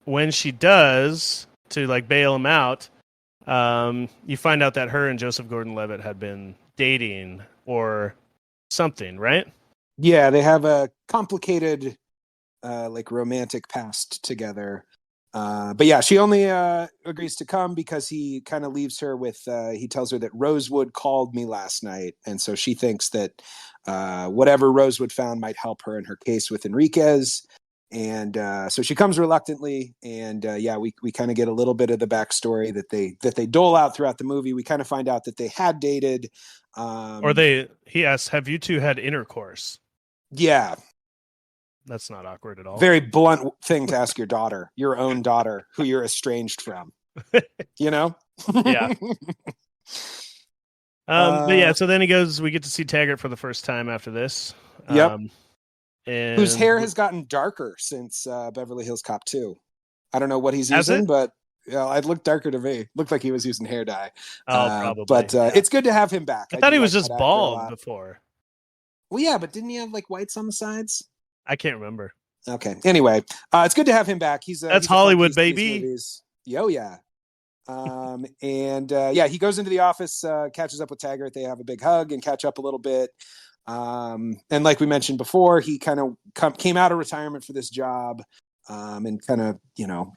when she does, to like bail him out, you find out that her and Joseph Gordon-Levitt had been dating or something, right? Yeah, they have a complicated like romantic past together. But yeah, she only agrees to come because he kind of leaves her with, he tells her that Rosewood called me last night. And so she thinks that whatever Rosewood found might help her in her case with Enriquez. And so she comes reluctantly. And yeah, we kind of get a little bit of the backstory that they dole out throughout the movie. We kind of find out that they had dated. He asks, have you two had intercourse? Yeah. That's not awkward at all. Very blunt thing to ask your own daughter, who you're estranged from. You know? Yeah. But yeah, so then we get to see Taggart for the first time after this. Yep. And whose hair has gotten darker since Beverly Hills Cop 2. I don't know what he's Has using, it? but it looked darker to me. Looked like he was using hair dye. Probably. But yeah. it's good to have him back. I thought do he was like just that actor a bald lot. before. Well, yeah, but didn't he have like whites on the sides? I can't remember. Okay. Anyway, it's good to have him back. That's Hollywood, baby. Yo, yeah. And yeah, he goes into the office, catches up with Taggart. They have a big hug and catch up a little bit. And like we mentioned before, he kind of came out of retirement for this job, and kind of,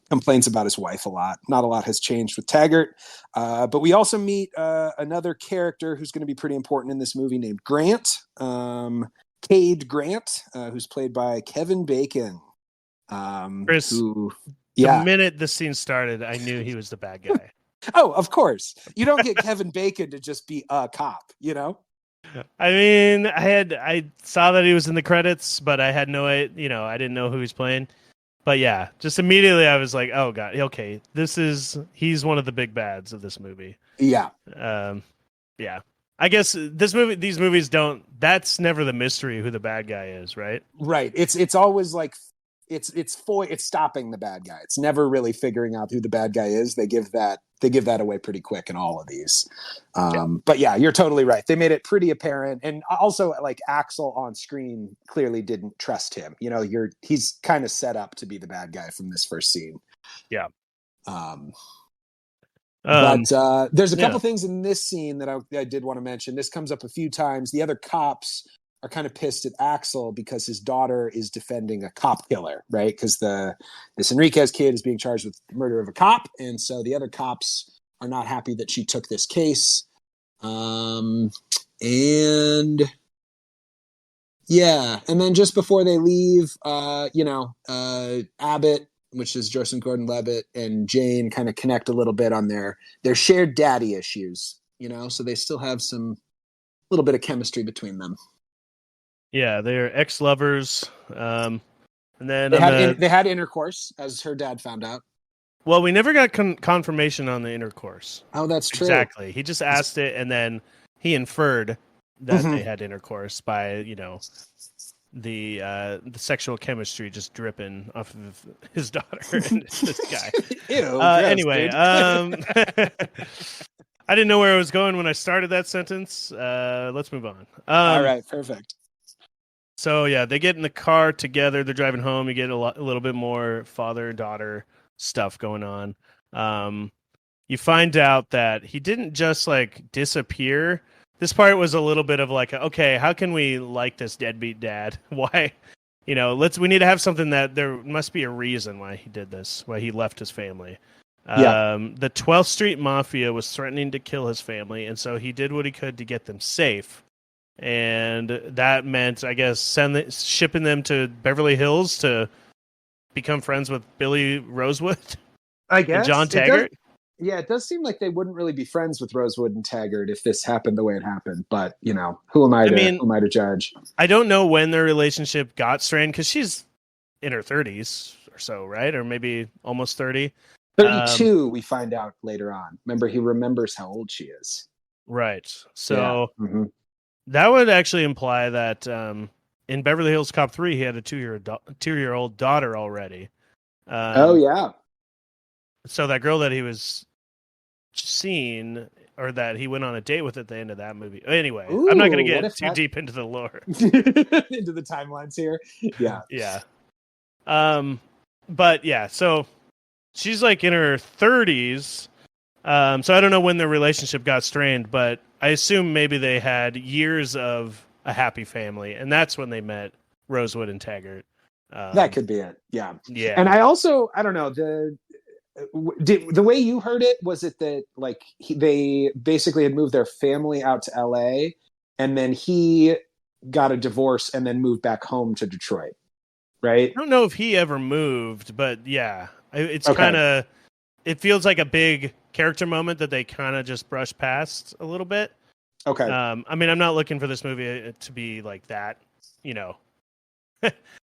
complains about his wife a lot. Not a lot has changed with Taggart. But we also meet another character who's going to be pretty important in this movie named Grant. Cade Grant, who's played by Kevin Bacon. Chris, the minute this scene started, I knew he was the bad guy. Oh, of course. You don't get Kevin Bacon to just be a cop, I mean, I saw that he was in the credits, but I had I didn't know who he was playing. But yeah, just immediately I was like, oh god, okay, he's one of the big bads of this movie. Yeah. Yeah. I guess these movies that's never the mystery who the bad guy is, right? Right. It's always like it's stopping the bad guy. It's never really figuring out who the bad guy is. They give that away pretty quick in all of these. But yeah, you're totally right. They made it pretty apparent. And also, like, Axel on screen clearly didn't trust him. He's kind of set up to be the bad guy from this first scene. Yeah. But there's a couple things in this scene that I did want to mention. This comes up a few times. The other cops are kind of pissed at Axel because his daughter is defending a cop killer, right? Because this Enriquez kid is being charged with the murder of a cop, and so the other cops are not happy that she took this case. And yeah, and then just before they leave, Abbott, which is Joseph Gordon-Levitt, and Jane kind of connect a little bit on their shared daddy issues, so they still have some little bit of chemistry between them. Yeah, they're ex-lovers, and then they had intercourse, as her dad found out. Well, we never got confirmation on the intercourse. Oh, that's true. Exactly. He just asked it, and then he inferred that they had intercourse by the sexual chemistry just dripping off of his daughter and this guy. Ew, anyway, I didn't know where I was going when I started that sentence. Let's move on. All right, perfect. So yeah, they get in the car together. They're driving home. You get a little bit more father-daughter stuff going on. You find out that he didn't just disappear. This part was a little bit of okay, how can we like this deadbeat dad? Why? We need to have something that there must be a reason why he did this, why he left his family. The 12th Street Mafia was threatening to kill his family, and so he did what he could to get them safe. And that meant, I guess, shipping them to Beverly Hills to become friends with Billy Rosewood. I guess. And John Taggart. It does seem like they wouldn't really be friends with Rosewood and Taggart if this happened the way it happened. But who am I to judge? I don't know when their relationship got strained because she's in her 30s or so, right? Or maybe almost 30. 32. We find out later on. Remember, he remembers how old she is. Right. So. Yeah. Mm-hmm. That would actually imply that in Beverly Hills Cop 3, he had a 2-year-old daughter already. Oh, yeah. So that girl that he was seeing, or that he went on a date with at the end of that movie. Anyway, ooh, I'm not going to get too deep into the lore. Into the timelines here. Yeah. Yeah. But yeah, so she's in her 30s. So I don't know when their relationship got strained, but I assume maybe they had years of a happy family, and that's when they met Rosewood and Taggart. That could be it. Yeah. Yeah. And I don't know, the way you heard it, was it that like they basically had moved their family out to LA, and then he got a divorce and then moved back home to Detroit, right? I don't know if he ever moved, but yeah, it's Okay. kind of, it feels like a big character moment that they kind of just brush past a little bit. Okay. I mean, I'm not looking for this movie to be like that, you know,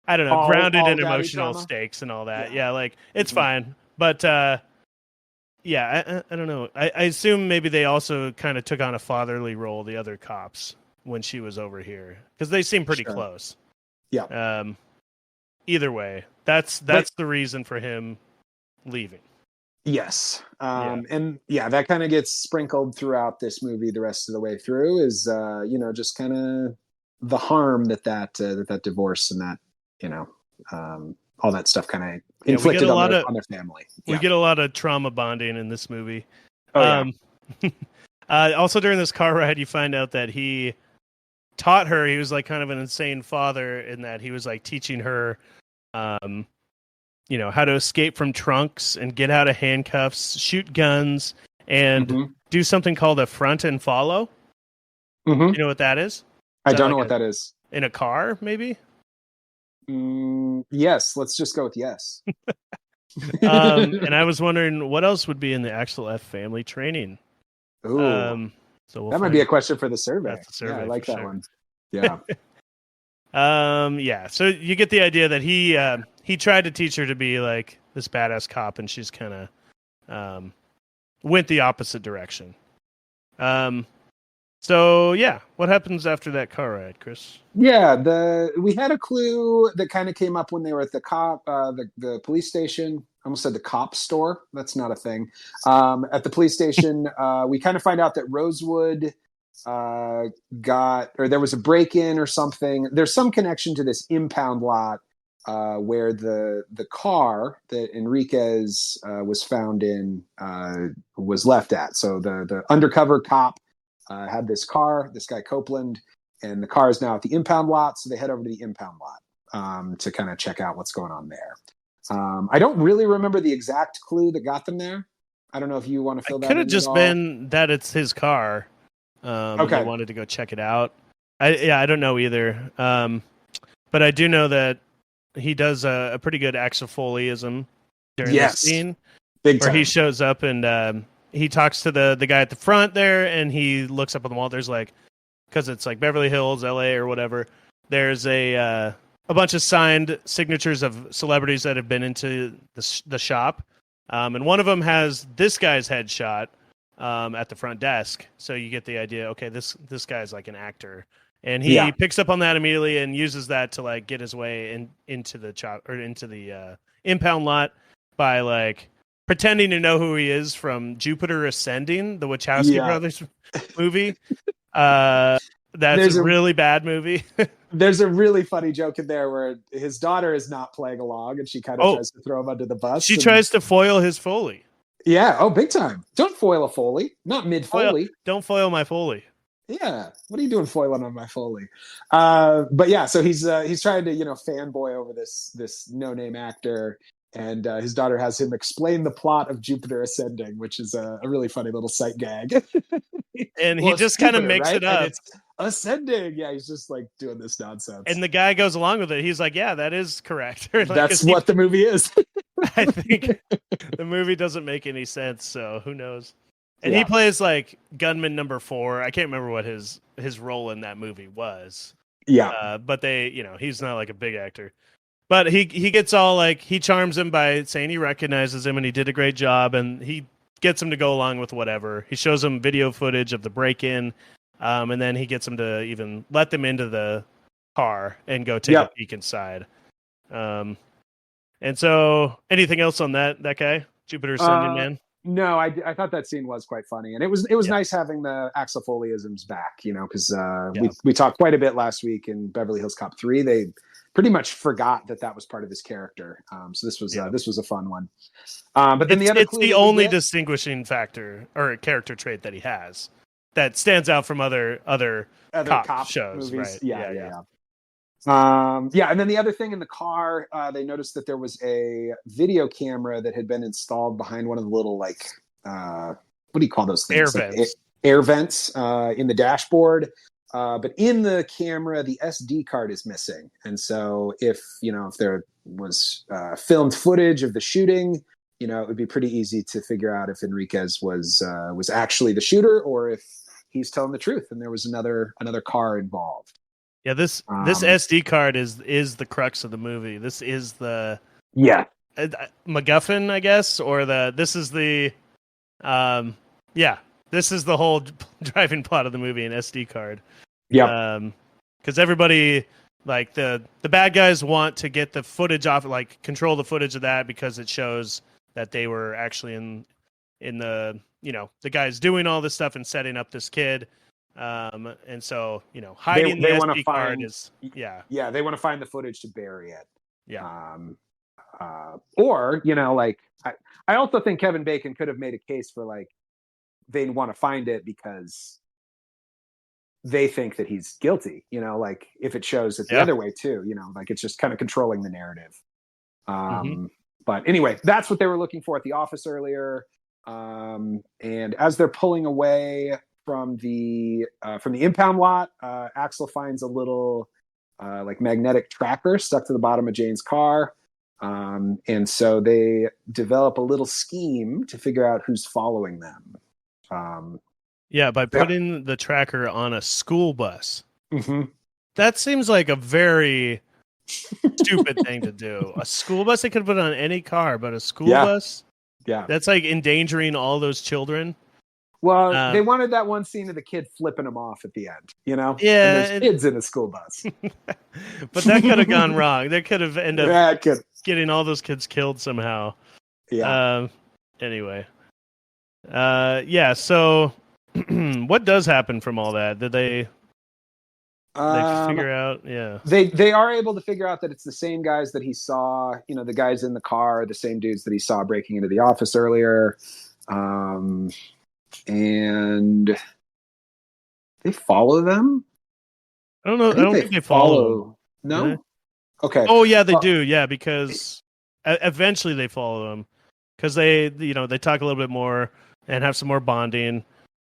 I don't know, All grounded in daddy emotional drama? stakes and all that. Yeah. Yeah, like it's Mhm. fine. But yeah, I don't know. I assume maybe they also kind of took on a fatherly role, the other cops, when she was over here, because they seem pretty Sure. close. Yeah. Either way, that's But the reason for him leaving. yes. Yeah. And yeah, that kind of gets sprinkled throughout this movie the rest of the way through, is just kind of the harm that divorce and that, you know, all that stuff kind of Yeah, we get inflicted a lot of on their family. we Yeah. get a lot of trauma bonding in this movie. Oh yeah. Um, also during this car ride, you find out that he taught her. He was like kind of an insane father in that he was like teaching her, how to escape from trunks and get out of handcuffs, shoot guns, and Hmm. do something called a front and follow. Hmm. You know what that is? I Is that don't know like what that is. in a car, maybe? Yes, let's just go with yes. And I was wondering what else would be in the Axel F family training. Ooh, So we'll that might be find a question for the survey. that's the survey. Yeah, I like for that sure. one. Yeah. Yeah. So you get the idea that he tried to teach her to be like this badass cop, and she's kind of went the opposite direction. So yeah, what happens after that car ride, Chris? Yeah, we had a clue that kind of came up when they were at the police station. I almost said the cop store. That's not a thing. At the police station, we kind of find out that Rosewood there was a break-in or something. There's some connection to this impound lot where the car that Enriquez was found in was left at. So the undercover cop had this car, this guy Copeland, and the car is now at the impound lot. So they head over to the impound lot to kind of check out what's going on there. I don't really remember the exact clue that got them there. I don't know if you want to fill It that could have in at just all. been that it's his car. And they Okay. wanted to go check it out. I don't know either. But I do know that he does a pretty good Axel Foleyism during this Yes. scene, Big where time. he shows up and he talks to the guy at the front there, and he looks up on the wall. There's like, because it's like Beverly Hills, LA, or whatever. There's a bunch of signed signatures of celebrities that have been into the shop, and one of them has this guy's headshot at the front desk. So you get the idea. Okay, this guy's like an actor, and he picks up on that immediately and uses that to like get his way into the impound lot by like pretending to know who he is from Jupiter Ascending, the Wachowski brothers movie. That's a really bad movie. There's a really funny joke in there where his daughter is not playing along, and she kind of tries to throw him under the bus. She tries to foil his Foley. Yeah. Oh, big time. Don't foil a Foley. Not mid Foley. Don't foil my Foley. Yeah. What are you doing foiling on my Foley? But yeah, so he's trying to, fanboy over this no-name actor. And his daughter has him explain the plot of Jupiter Ascending, which is a really funny little sight gag. And he just kind of makes it up. And it's ascending. Yeah, he's just like doing this nonsense. And the guy goes along with it. He's like, yeah, that is correct. Like, that's what the movie is. I think the movie doesn't make any sense, so who knows? And he plays like gunman number 4. I can't remember what his role in that movie was. Yeah. But he's not like a big actor. But he gets all like, he charms him by saying he recognizes him and he did a great job, and he gets him to go along with whatever. He shows him video footage of the break-in, and then he gets him to even let them into the car and go take a peek inside. And so, anything else on that guy, Jupiter Ascending Man? No, I thought that scene was quite funny, and it was nice having the Axel Foleyisms back, because we talked quite a bit last week in Beverly Hills Cop 3. They pretty much forgot that was part of his character. So this was a fun one. But then it's the only distinguishing factor or character trait that he has that stands out from other cop shows, movies. Right? Yeah. Yeah, and then the other thing in the car, they noticed that there was a video camera that had been installed behind one of the little what do you call those Air things? Like vents. air vents in the dashboard. But in the camera, the SD card is missing, and so if there was filmed footage of the shooting, it would be pretty easy to figure out if Enriquez was actually the shooter or if he's telling the truth and there was another car involved. Yeah, this SD card is the crux of the movie. This is the Yeah. MacGuffin, I guess, or this is the this is the whole driving plot of the movie, an SD card. Yeah. Because everybody, like the bad guys, want to get the footage off, like control the footage of that because it shows that they were actually in the the guys doing all this stuff and setting up this kid. And so hiding they the want SD to card find is they want to find the footage to bury it. Yeah. Or I also think Kevin Bacon could have made a case for they want to find it because they think that he's guilty, if it shows it the other way too, it's just kind of controlling the narrative. But anyway, that's what they were looking for at the office earlier. And as they're pulling away from the impound lot, Axel finds a little magnetic tracker stuck to the bottom of Jane's car. And so they develop a little scheme to figure out who's following them. By putting the tracker on a school bus. Mm-hmm. That seems like a very stupid thing to do. A school bus they could put on any car, but a school bus? Yeah. That's like endangering all those children. Well, they wanted that one scene of the kid flipping them off at the end, Yeah. And there's kids in a school bus. But that could have gone wrong. They could have ended up getting all those kids killed somehow. Yeah. Anyway. So what does happen from all that? Did they figure out? Yeah. They are able to figure out that it's the same guys that he saw, the guys in the car, the same dudes that he saw breaking into the office earlier. And they follow them? I don't know. I don't think they follow. No? Okay. Oh, yeah, they do. Yeah, because eventually they follow them. Because they talk a little bit more and have some more bonding.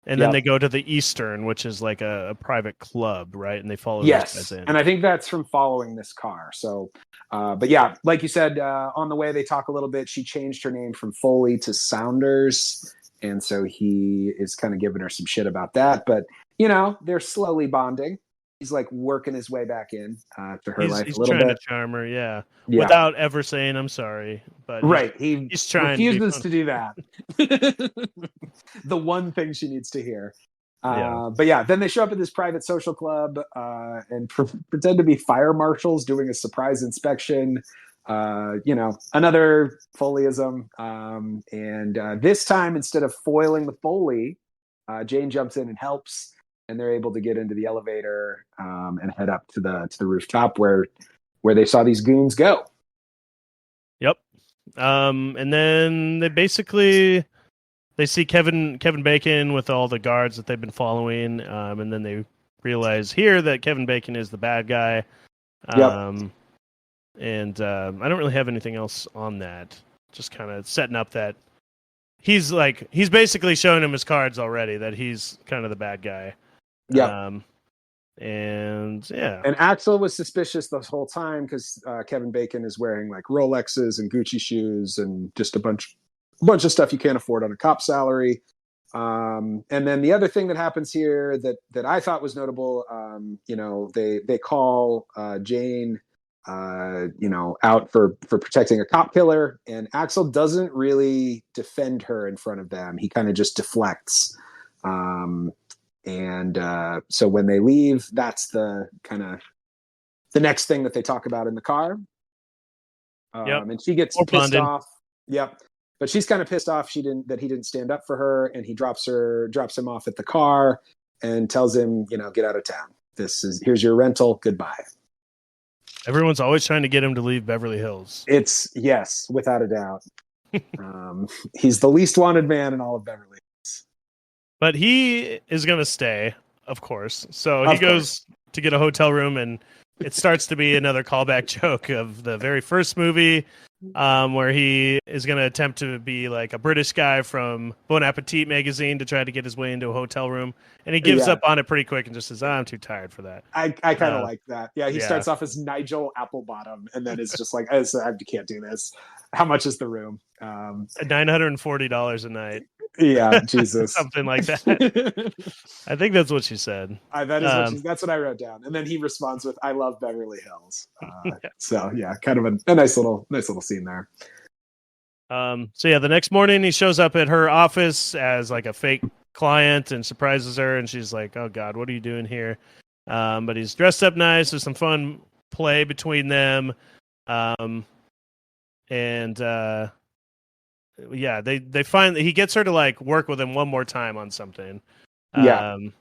And then they go to the Eastern, which is like a private club, right? And they follow those guys in. And I think that's from following this car. So, but yeah, like you said, on the way they talk a little bit. She changed her name from Foley to Saunders. And so he is kind of giving her some shit about that. But, they're slowly bonding. He's like working his way back in to her life a little bit. He's trying to charm her, without ever saying, I'm sorry. But he's trying refuses to do that. The one thing she needs to hear. But then they show up at this private social club and pretend to be fire marshals doing a surprise inspection. Another Foleyism. And this time, instead of foiling the Foley, Jane jumps in and helps, and they're able to get into the elevator and head up to the rooftop where they saw these goons go. Yep. And then they see Kevin Bacon with all the guards that they've been following, and then they realize here that Kevin Bacon is the bad guy. And I don't really have anything else on that. Just kind of setting up that he's basically showing him his cards already, that he's kind of the bad guy. And Axel was suspicious the whole time because Kevin Bacon is wearing like Rolexes and Gucci shoes and just a bunch of stuff you can't afford on a cop salary. And then the other thing that happens here that I thought was notable, they call Jane out for protecting a cop killer, and Axel doesn't really defend her in front of them. He kind of just deflects. So when they leave, that's the kind of the next thing that they talk about in the car. And she gets pissed off. Yep. But she's kind of pissed off that he didn't stand up for her, and he drops him off at the car and tells him, get out of town. Here's your rental. Goodbye. Everyone's always trying to get him to leave Beverly Hills. Yes, without a doubt. He's the least wanted man in all of Beverly Hills. But he is going to stay, of course. So he goes to get a hotel room, and it starts to be another callback joke of the very first movie, where he is going to attempt to be like a British guy from Bon Appetit magazine to try to get his way into a hotel room, and he gives up on it pretty quick and just says, "I'm too tired for that." I kind of like that. Yeah, he Yeah. starts off as Nigel Applebottom, and then it's just like, I can't do this. How much is the room? $940 a night. Yeah, Jesus, something like that. I think that's what she said. That's what I wrote down. And then he responds with, "I love Beverly Hills." So yeah, kind of a nice little scene there. So yeah, the next morning he shows up at her office as like a fake client and surprises her, and she's like, "Oh God, what are you doing here?" But he's dressed up nice. There's some fun play between them, and yeah, they find he gets her to like work with him one more time on something. I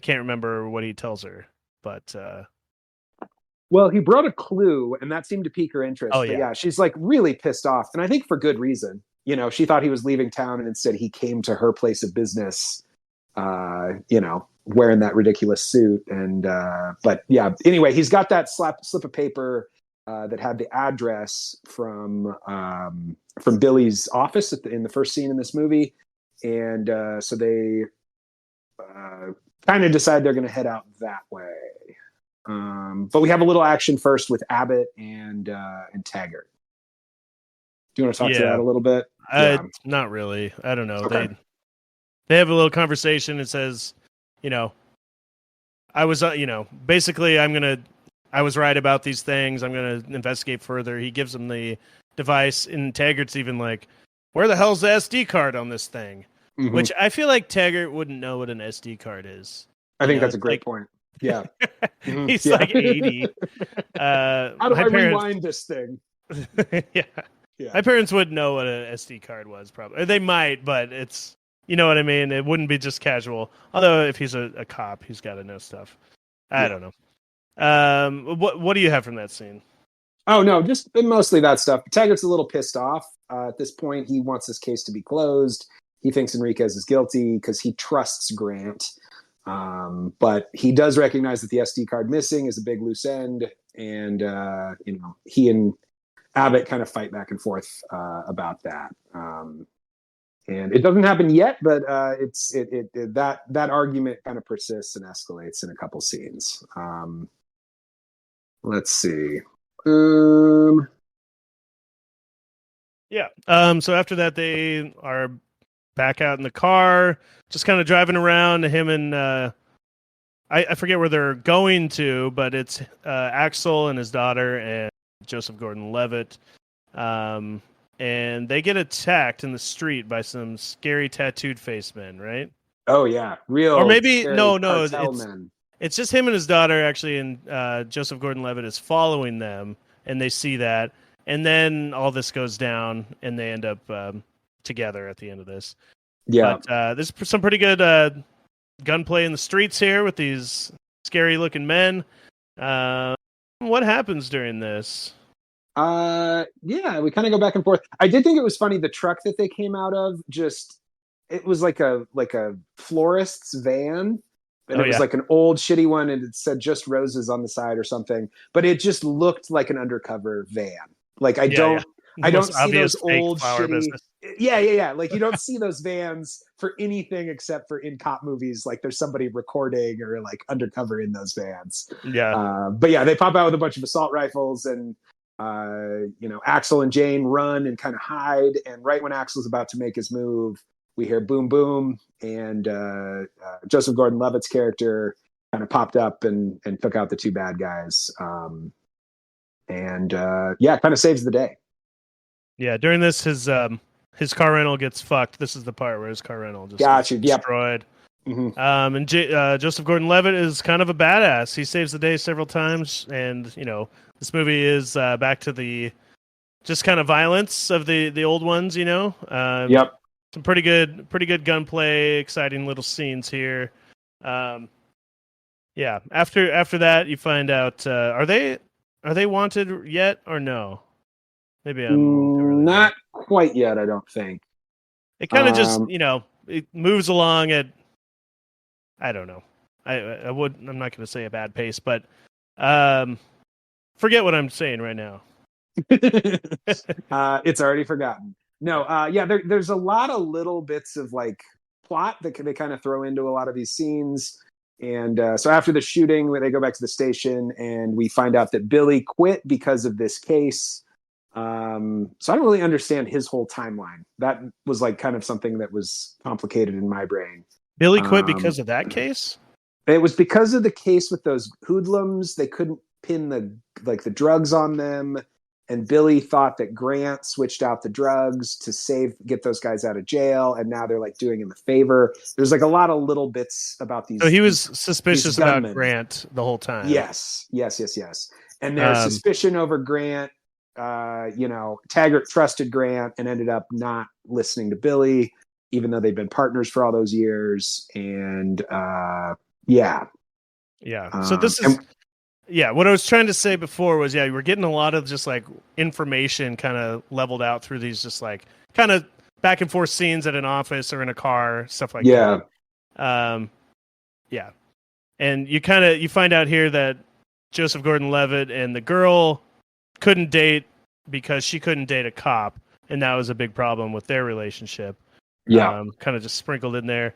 can't remember what he tells her, but well, he brought a clue, and that seemed to pique her interest. Oh, but yeah. yeah, she's like really pissed off, and I think for good reason. You know, she thought he was leaving town, and instead he came to her place of business. You know, wearing that ridiculous suit, and but yeah. Anyway, he's got that slip of paper that had the address from Billy's office in the first scene in this movie, and so they kind of decide they're going to head out that way. But we have a little action first with Abbott and Taggart. Do you want to talk to that a little bit? Not really. I don't know. Okay. They have a little conversation. It says, you know, I was, basically I was right about these things. I'm going to investigate further. He gives him the device, and Taggart's even like, where the hell's the SD card on this thing? Mm-hmm. Which I feel like Taggart wouldn't know what an SD card is. I think that's a great point. Yeah. He's like 80. How do I rewind this thing? Yeah. My parents wouldn't know what an SD card was, probably. They might, but it's, you know what I mean? It wouldn't be just casual. Although if he's a cop, he's got to know stuff. I don't know. What do you have from that scene? Oh, no, just mostly that stuff. Taggart's a little pissed off. At this point, he wants this case to be closed. He thinks Enriquez is guilty because he trusts Grant. But he does recognize that the SD card missing is a big loose end. And, he and Abbott kind of fight back and forth about that. And it doesn't happen yet, but that argument kind of persists and escalates in a couple scenes. Let's see. Yeah. So after that, they are back out in the car, just kind of driving around. Him and I forget where they're going to, but it's Axel and his daughter and Joseph Gordon-Levitt. And they get attacked in the street by some scary tattooed face men, right? Oh yeah, real. Or maybe no, men. It's just him and his daughter actually, and Joseph Gordon-Levitt is following them, and they see that, and then all this goes down, and they end up together at the end of this. Yeah, but there's some pretty good gunplay in the streets here with these scary-looking men. What happens during this? Yeah, we kind of go back and forth. I did think it was funny, the truck that they came out of, it was like a florist's van, and it was like an old shitty one, and it said just roses on the side or something, but it just looked like an undercover van. Like I don't see those old shitty business. Yeah. Like you don't see those vans for anything except for in cop movies. Like there's somebody recording or like undercover in those vans. Yeah. But yeah, they pop out with a bunch of assault rifles, and Axel and Jane run and kind of hide. And right when Axel's about to make his move, we hear boom, boom. And Joseph Gordon-Levitt's character kind of popped up and took out the two bad guys. Kind of saves the day. Yeah. During this, his car rental gets fucked. This is the part where his car rental just gets destroyed. Mm-hmm. And Joseph Gordon-Levitt is kind of a badass. He saves the day several times, and this movie is back to the just kind of violence of the old ones. Yep. Some pretty good gunplay, exciting little scenes here. After that, you find out are they wanted yet or no? Maybe I'm not quite yet. I don't think. It kind of just it moves along at, I don't know. I'm not going to say a bad pace, but Forget what I'm saying right now. It's already forgotten. No, yeah, there's a lot of little bits of like plot that they kind of throw into a lot of these scenes. And so after the shooting, they go back to the station, and we find out that Billy quit because of this case. So I don't really understand his whole timeline. That was like kind of something that was complicated in my brain. Billy quit because of that case? It was because of the case with those hoodlums. They couldn't pin the drugs on them, and Billy thought that Grant switched out the drugs to get those guys out of jail, and now they're like doing him a favor. There's like a lot of little bits about these. So he was suspicious about gunmen. Grant the whole time. Yes. And there's suspicion over Grant. Taggart trusted Grant and ended up not listening to Billy, even though they've been partners for all those years. And yeah. So this is what I was trying to say before was we're getting a lot of just like information kind of leveled out through these just like kind of back and forth scenes at an office or in a car, stuff like that. And you find out here that Joseph Gordon-Levitt and the girl couldn't date because she couldn't date a cop, and that was a big problem with their relationship. Kind of just sprinkled in there.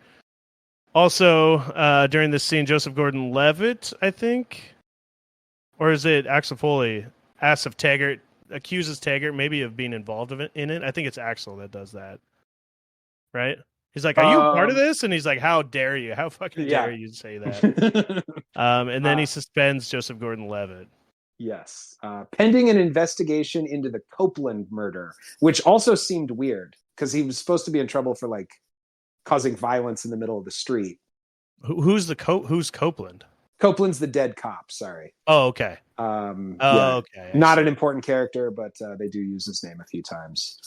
Also, during this scene, Joseph Gordon-Levitt, I think, or is it Axel Foley, asks if Taggart accuses Taggart maybe of being involved in it. I think it's Axel that does that, right? He's like, "Are you part of this?" And he's like, "How dare you? How fucking dare you say that?" And then he suspends Joseph Gordon-Levitt. Yes. Pending an investigation into the Copeland murder, which also seemed weird because he was supposed to be in trouble for like causing violence in the middle of the street. Who's Copeland? Copeland's the dead cop. Sorry. Oh, okay. Okay. Not an important character, but they do use his name a few times.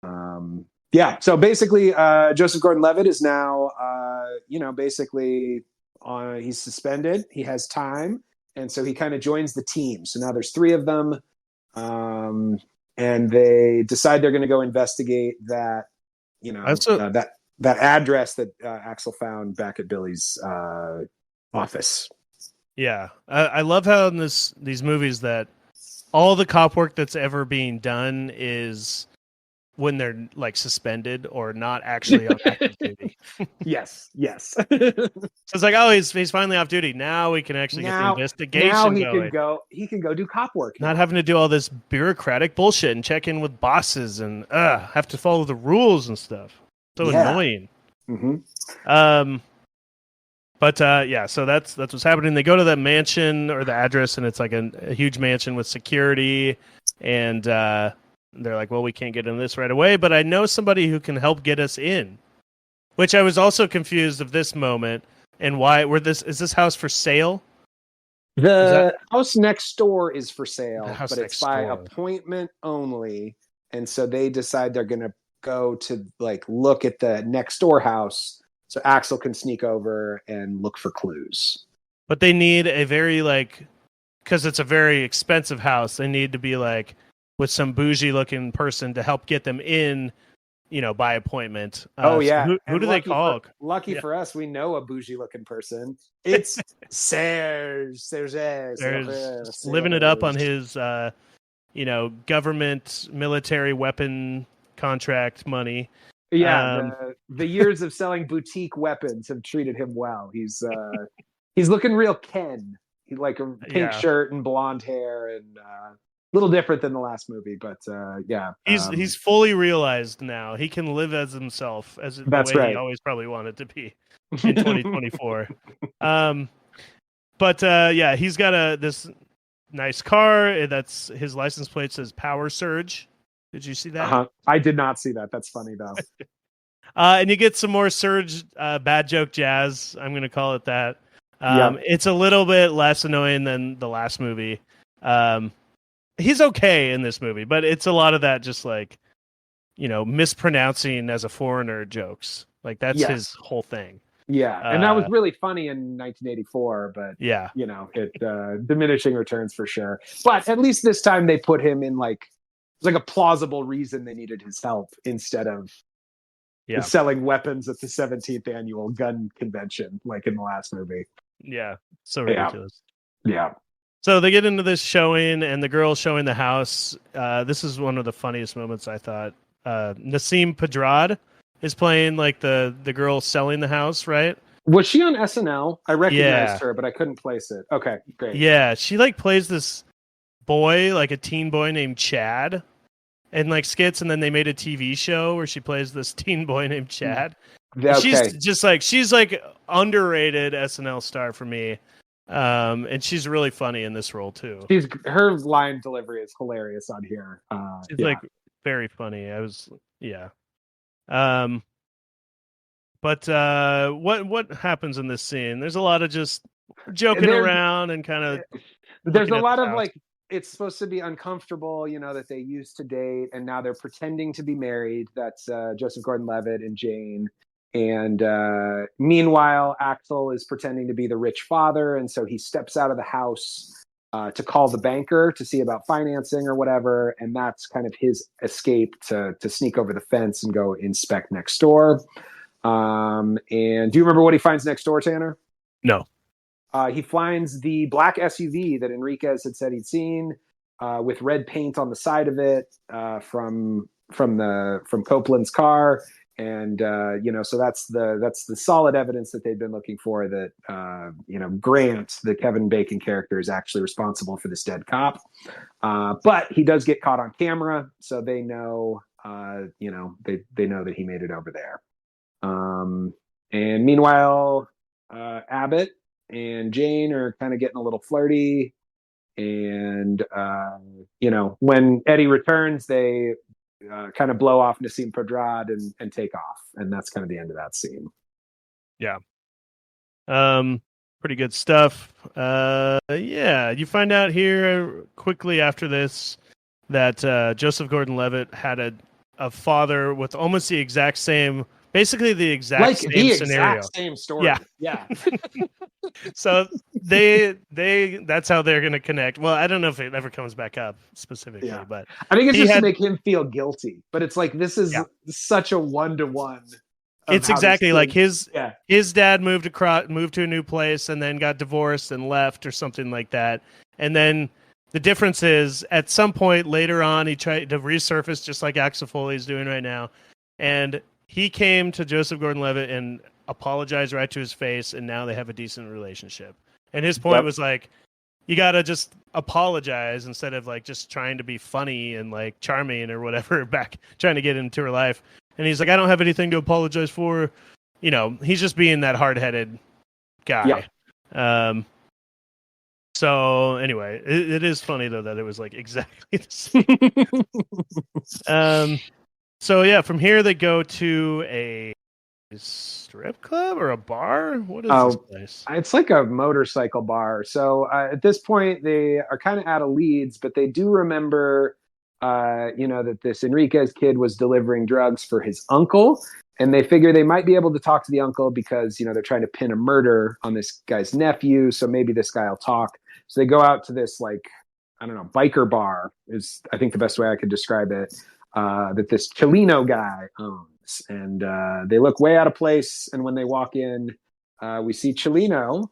So basically, Joseph Gordon-Levitt is now, basically he's suspended. He has time. And so he kind of joins the team. So now there's 3 of them. And they decide they're going to go investigate that, that address that Axel found back at Billy's office. Yeah. I love how in these movies that all the cop work that's ever being done is when they're like suspended or not actually on active duty. Yes. So it's like, oh, he's finally off duty. Now we can actually get the investigation going. He can go do cop work. Not having to do all this bureaucratic bullshit and check in with bosses and have to follow the rules and stuff. So annoying. Mm-hmm. So that's what's happening. They go to the mansion or the address, and it's like a huge mansion with security, and they're like, well, we can't get in this right away, but I know somebody who can help get us in. Which I was also confused of this moment and why. Is this house for sale? The house next door is for sale, but it's by appointment only, and so they decide they're going to go to like look at the next door house so Axel can sneak over and look for clues. But they need a very because it's a very expensive house, they need to be like with some bougie looking person to help get them in, by appointment. Who do they call? Lucky for us, we know a bougie looking person. It's Serge living it up on his government military weapon contract money. The years of selling boutique weapons have treated him well. He's looking real Ken. He like a pink shirt and blonde hair, and a little different than the last movie, but he's fully realized now. He can live as himself, as the way he always probably wanted to be in 2024. He's got this nice car. That's his license plate says Power Surge. Did you see that? I did not see that. That's funny though. And you get some more Surge bad joke jazz. I'm going to call it that. It's a little bit less annoying than the last movie. He's okay in this movie, but it's a lot of that just like, mispronouncing as a foreigner jokes. Like that's his whole thing. Yeah, and that was really funny in 1984, but it diminishing returns for sure. But at least this time they put him in like a plausible reason they needed his help instead of selling weapons at the 17th annual gun convention like in the last movie. Yeah, so ridiculous. Yeah. So they get into this showing, and the girl showing the house. This is one of the funniest moments, I thought. Nasim Pedrad is playing like the girl selling the house, right? Was she on SNL? I recognized Yeah, her, but I couldn't place it. Okay, great. yeah. She like plays this boy, like a teen boy named Chad, and like skits, and then they made a TV show where she plays this teen boy named Chad. And she's Okay. just like underrated SNL star for me. And she's really funny in this role too. Her line delivery is hilarious on here. She's Yeah. like very funny. Yeah. Um, but what happens in this scene? There's a lot of just joking around and kind of There's a lot of house. like, it's supposed to be uncomfortable, that they used to date, and now they're pretending to be married. That's Joseph Gordon-Levitt and Jane. And meanwhile, Axel is pretending to be the rich father, and so he steps out of the house to call the banker to see about financing or whatever, and that's kind of his escape to sneak over the fence and go inspect next door. And do you remember what he finds next door, Tanner? No. He finds the black SUV that Enriquez had said he'd seen, with red paint on the side of it, from Copeland's car. And so that's the solid evidence that they've been looking for, that Grant, the Kevin Bacon character, is actually responsible for this dead cop. But he does get caught on camera, so they know they know that he made it over there. And meanwhile, Abbott and Jane are kind of getting a little flirty. And when Eddie returns, they kind of blow off Nasim Pedrad and take off, and that's kind of the end of that scene. Yeah. Pretty good stuff. Yeah, you find out here quickly after this that Joseph Gordon-Levitt had a father with almost the exact same, basically the exact same scenario. Exact same story. Yeah. So that's how they're going to connect. Well, I don't know if it ever comes back up specifically, but I think it's just to make him feel guilty. But it's like, this is such a 1-to-1. It's exactly like his dad moved to a new place and then got divorced and left or something like that. And then the difference is, at some point later on, he tried to resurface just like Axel Foley's doing right now. And he came to Joseph Gordon-Levitt and apologized right to his face, and now they have a decent relationship. And his point was like, you got to just apologize instead of like just trying to be funny and like charming or whatever, back trying to get into her life. And he's like, I don't have anything to apologize for. He's just being that hard-headed guy. Yeah. So anyway, it is funny though that it was like exactly the same. So yeah, from here they go to a strip club or a bar. What is this place? It's like a motorcycle bar. So at this point, they are kind of out of leads, but they do remember, that this Enriquez kid was delivering drugs for his uncle, and they figure they might be able to talk to the uncle because they're trying to pin a murder on this guy's nephew. So maybe this guy will talk. So they go out to this, like, I don't know, biker bar is, I think, the best way I could describe it, that this Chileno guy owns. And they look way out of place. And when they walk in, we see Chileno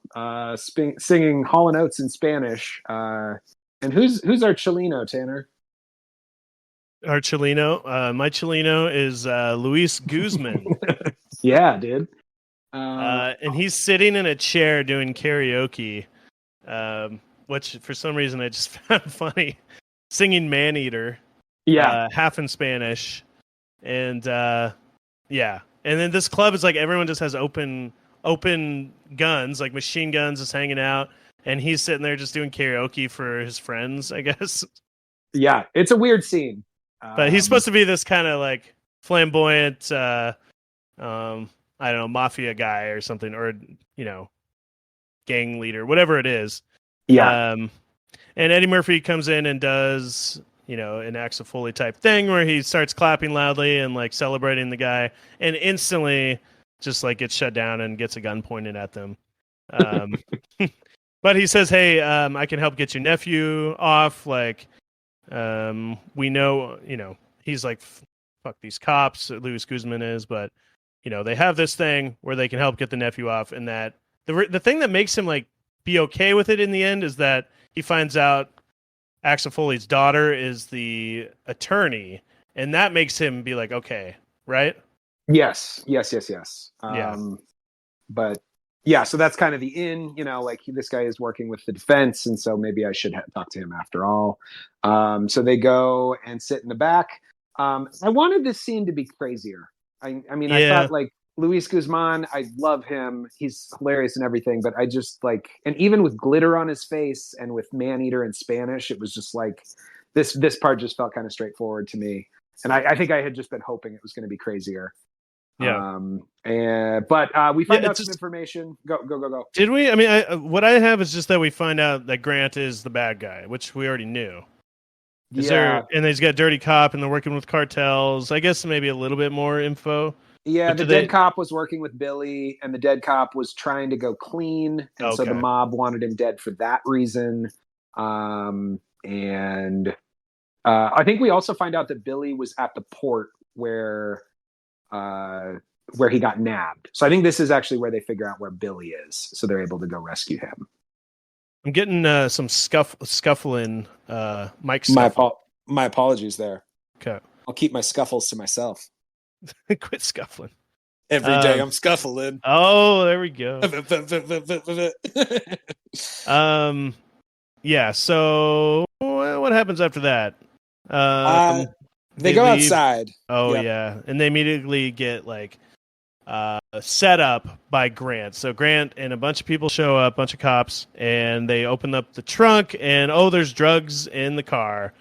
singing Hall & Oates in Spanish. And who's our Chileno, Tanner? Our Chileno? My Chileno is Luis Guzman. Yeah, dude. And he's sitting in a chair doing karaoke, which for some reason I just found funny. Singing Man-Eater. Yeah. Half in Spanish. And yeah. And then this club is like everyone just has open guns, like machine guns, is hanging out. And he's sitting there just doing karaoke for his friends, I guess. Yeah, it's a weird scene. But he's supposed to be this kind of like flamboyant, I don't know, mafia guy or something, or, gang leader, whatever it is. Yeah. And Eddie Murphy comes in and does, an Axel Foley type thing where he starts clapping loudly and like celebrating the guy, and instantly just like gets shut down and gets a gun pointed at them. But he says, hey, I can help get your nephew off. Like, we know, he's like, fuck these cops, Luis Guzman is, but, they have this thing where they can help get the nephew off. And that the thing that makes him like be okay with it in the end is that he finds out Axel Foley's daughter is the attorney, and that makes him be like, okay, right? Yes. Yeah. But yeah, so that's kind of the in, like this guy is working with the defense, and so maybe I should talk to him after all. So they go and sit in the back. I wanted this scene to be crazier. I mean, I Yeah. thought like Luis Guzman, I love him. He's hilarious and everything, but I just like, and even with glitter on his face and with Maneater in Spanish, it was just like this part just felt kind of straightforward to me. And I think I had just been hoping it was going to be crazier. Yeah. But we find out some just, information. Go. did we? I mean, what I have is just that we find out that Grant is the bad guy, which we already knew. And he's got Dirty Cop, and they're working with cartels. I guess maybe a little bit more info. Yeah, the dead cop was working with Billy, and the dead cop was trying to go clean, and so the mob wanted him dead for that reason. And I think we also find out that Billy was at the port where he got nabbed. So I think this is actually where they figure out where Billy is, so they're able to go rescue him. I'm getting some scuffling, Mike scuffle. My apologies there. Okay. I'll keep my scuffles to myself. Quit scuffling. Every day I'm scuffling. Oh, there we go. Yeah, so what happens after that? They go leave. Outside. Oh, yep. Yeah. And they immediately get like set up by Grant. So Grant and a bunch of people show up, a bunch of cops, and they open up the trunk, and there's drugs in the car.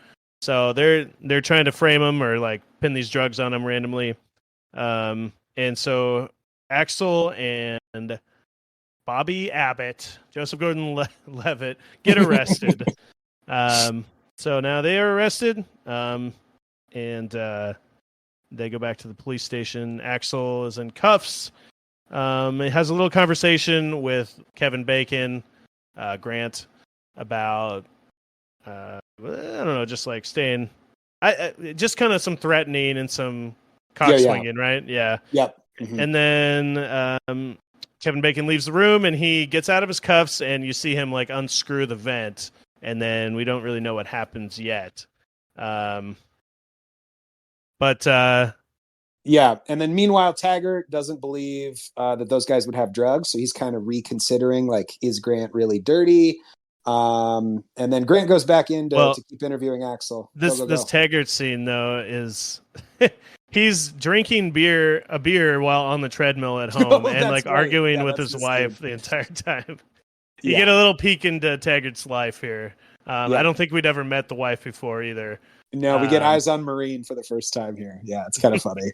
So they're trying to frame him or like pin these drugs on him randomly. And so Axel and Bobby Abbott, Joseph Gordon-Levitt, get arrested. So now they are arrested. And they go back to the police station. Axel is in cuffs. He has a little conversation with Kevin Bacon, Grant, about I don't know, just like staying. Just kind of some threatening and some cock swinging, right? Yeah. Yep. Mm-hmm. And then Kevin Bacon leaves the room, and he gets out of his cuffs, and you see him like unscrew the vent, and then we don't really know what happens yet. Yeah, and then meanwhile, Taggart doesn't believe that those guys would have drugs, so he's kind of reconsidering, like, is Grant really dirty? And then Grant goes back in to keep interviewing Axel. This Taggart scene, though, is he's drinking a beer while on the treadmill at home and like arguing with his wife the entire time. You get a little peek into Taggart's life here. I don't think we'd ever met the wife before either. No, we get eyes on Marine for the first time here. Yeah, it's kind of funny.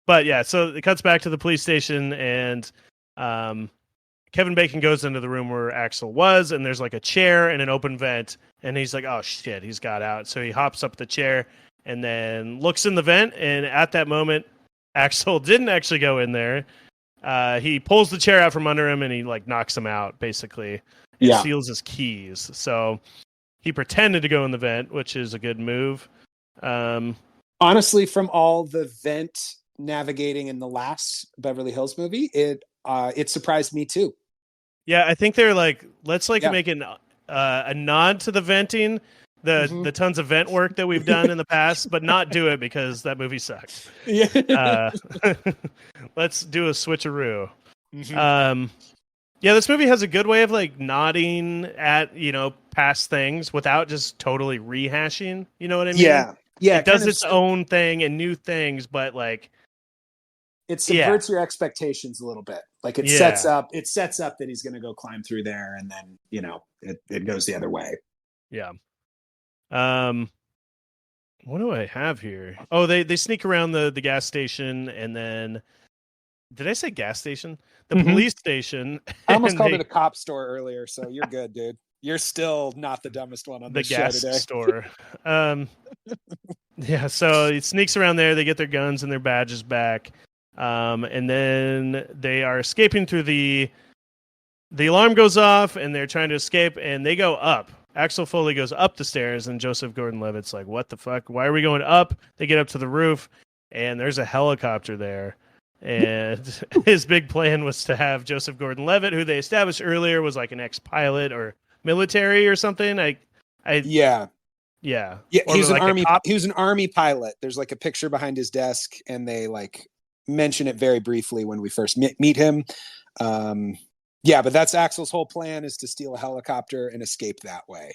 But yeah, so it cuts back to the police station, and Kevin Bacon goes into the room where Axel was, and there's like a chair and an open vent, and he's like, oh shit, he's got out. So he hops up the chair and then looks in the vent, and at that moment, Axel didn't actually go in there. He pulls the chair out from under him, and he like knocks him out, basically. And steals his keys. So he pretended to go in the vent, which is a good move. Honestly, from all the vent navigating in the last Beverly Hills movie, it surprised me too. Yeah, I think they're like, let's like make a nod to the venting, the tons of vent work that we've done in the past, but not do it because that movie sucked. Yeah. Let's do a switcheroo. Mm-hmm. Yeah, this movie has a good way of like nodding at, past things without just totally rehashing. You know what I mean? Yeah. It does its own thing and new things, but like it subverts your expectations a little bit. Like it sets up that he's going to go climb through there, and then, it goes the other way. Yeah. What do I have here? Oh, they sneak around the gas station, and then did I say gas station? The police station. I almost called it a cop store earlier, so you're good, dude. You're still not the dumbest one on the gas today. Store. Yeah, so it sneaks around there. They get their guns and their badges back, and then they are escaping through the alarm goes off, and they're trying to escape, and they go up. Axel Foley goes up the stairs, and Joseph Gordon-Levitt's like, "What the fuck? Why are we going up?" They get up to the roof, and there's a helicopter there. And his big plan was to have Joseph Gordon-Levitt, who they established earlier was like an ex-pilot or military or something. Yeah. Yeah. He Or was an like a army. cop. He was an army pilot. There's like a picture behind his desk, and they like mention it very briefly when we first meet him. Yeah, but that's Axel's whole plan, is to steal a helicopter and escape that way.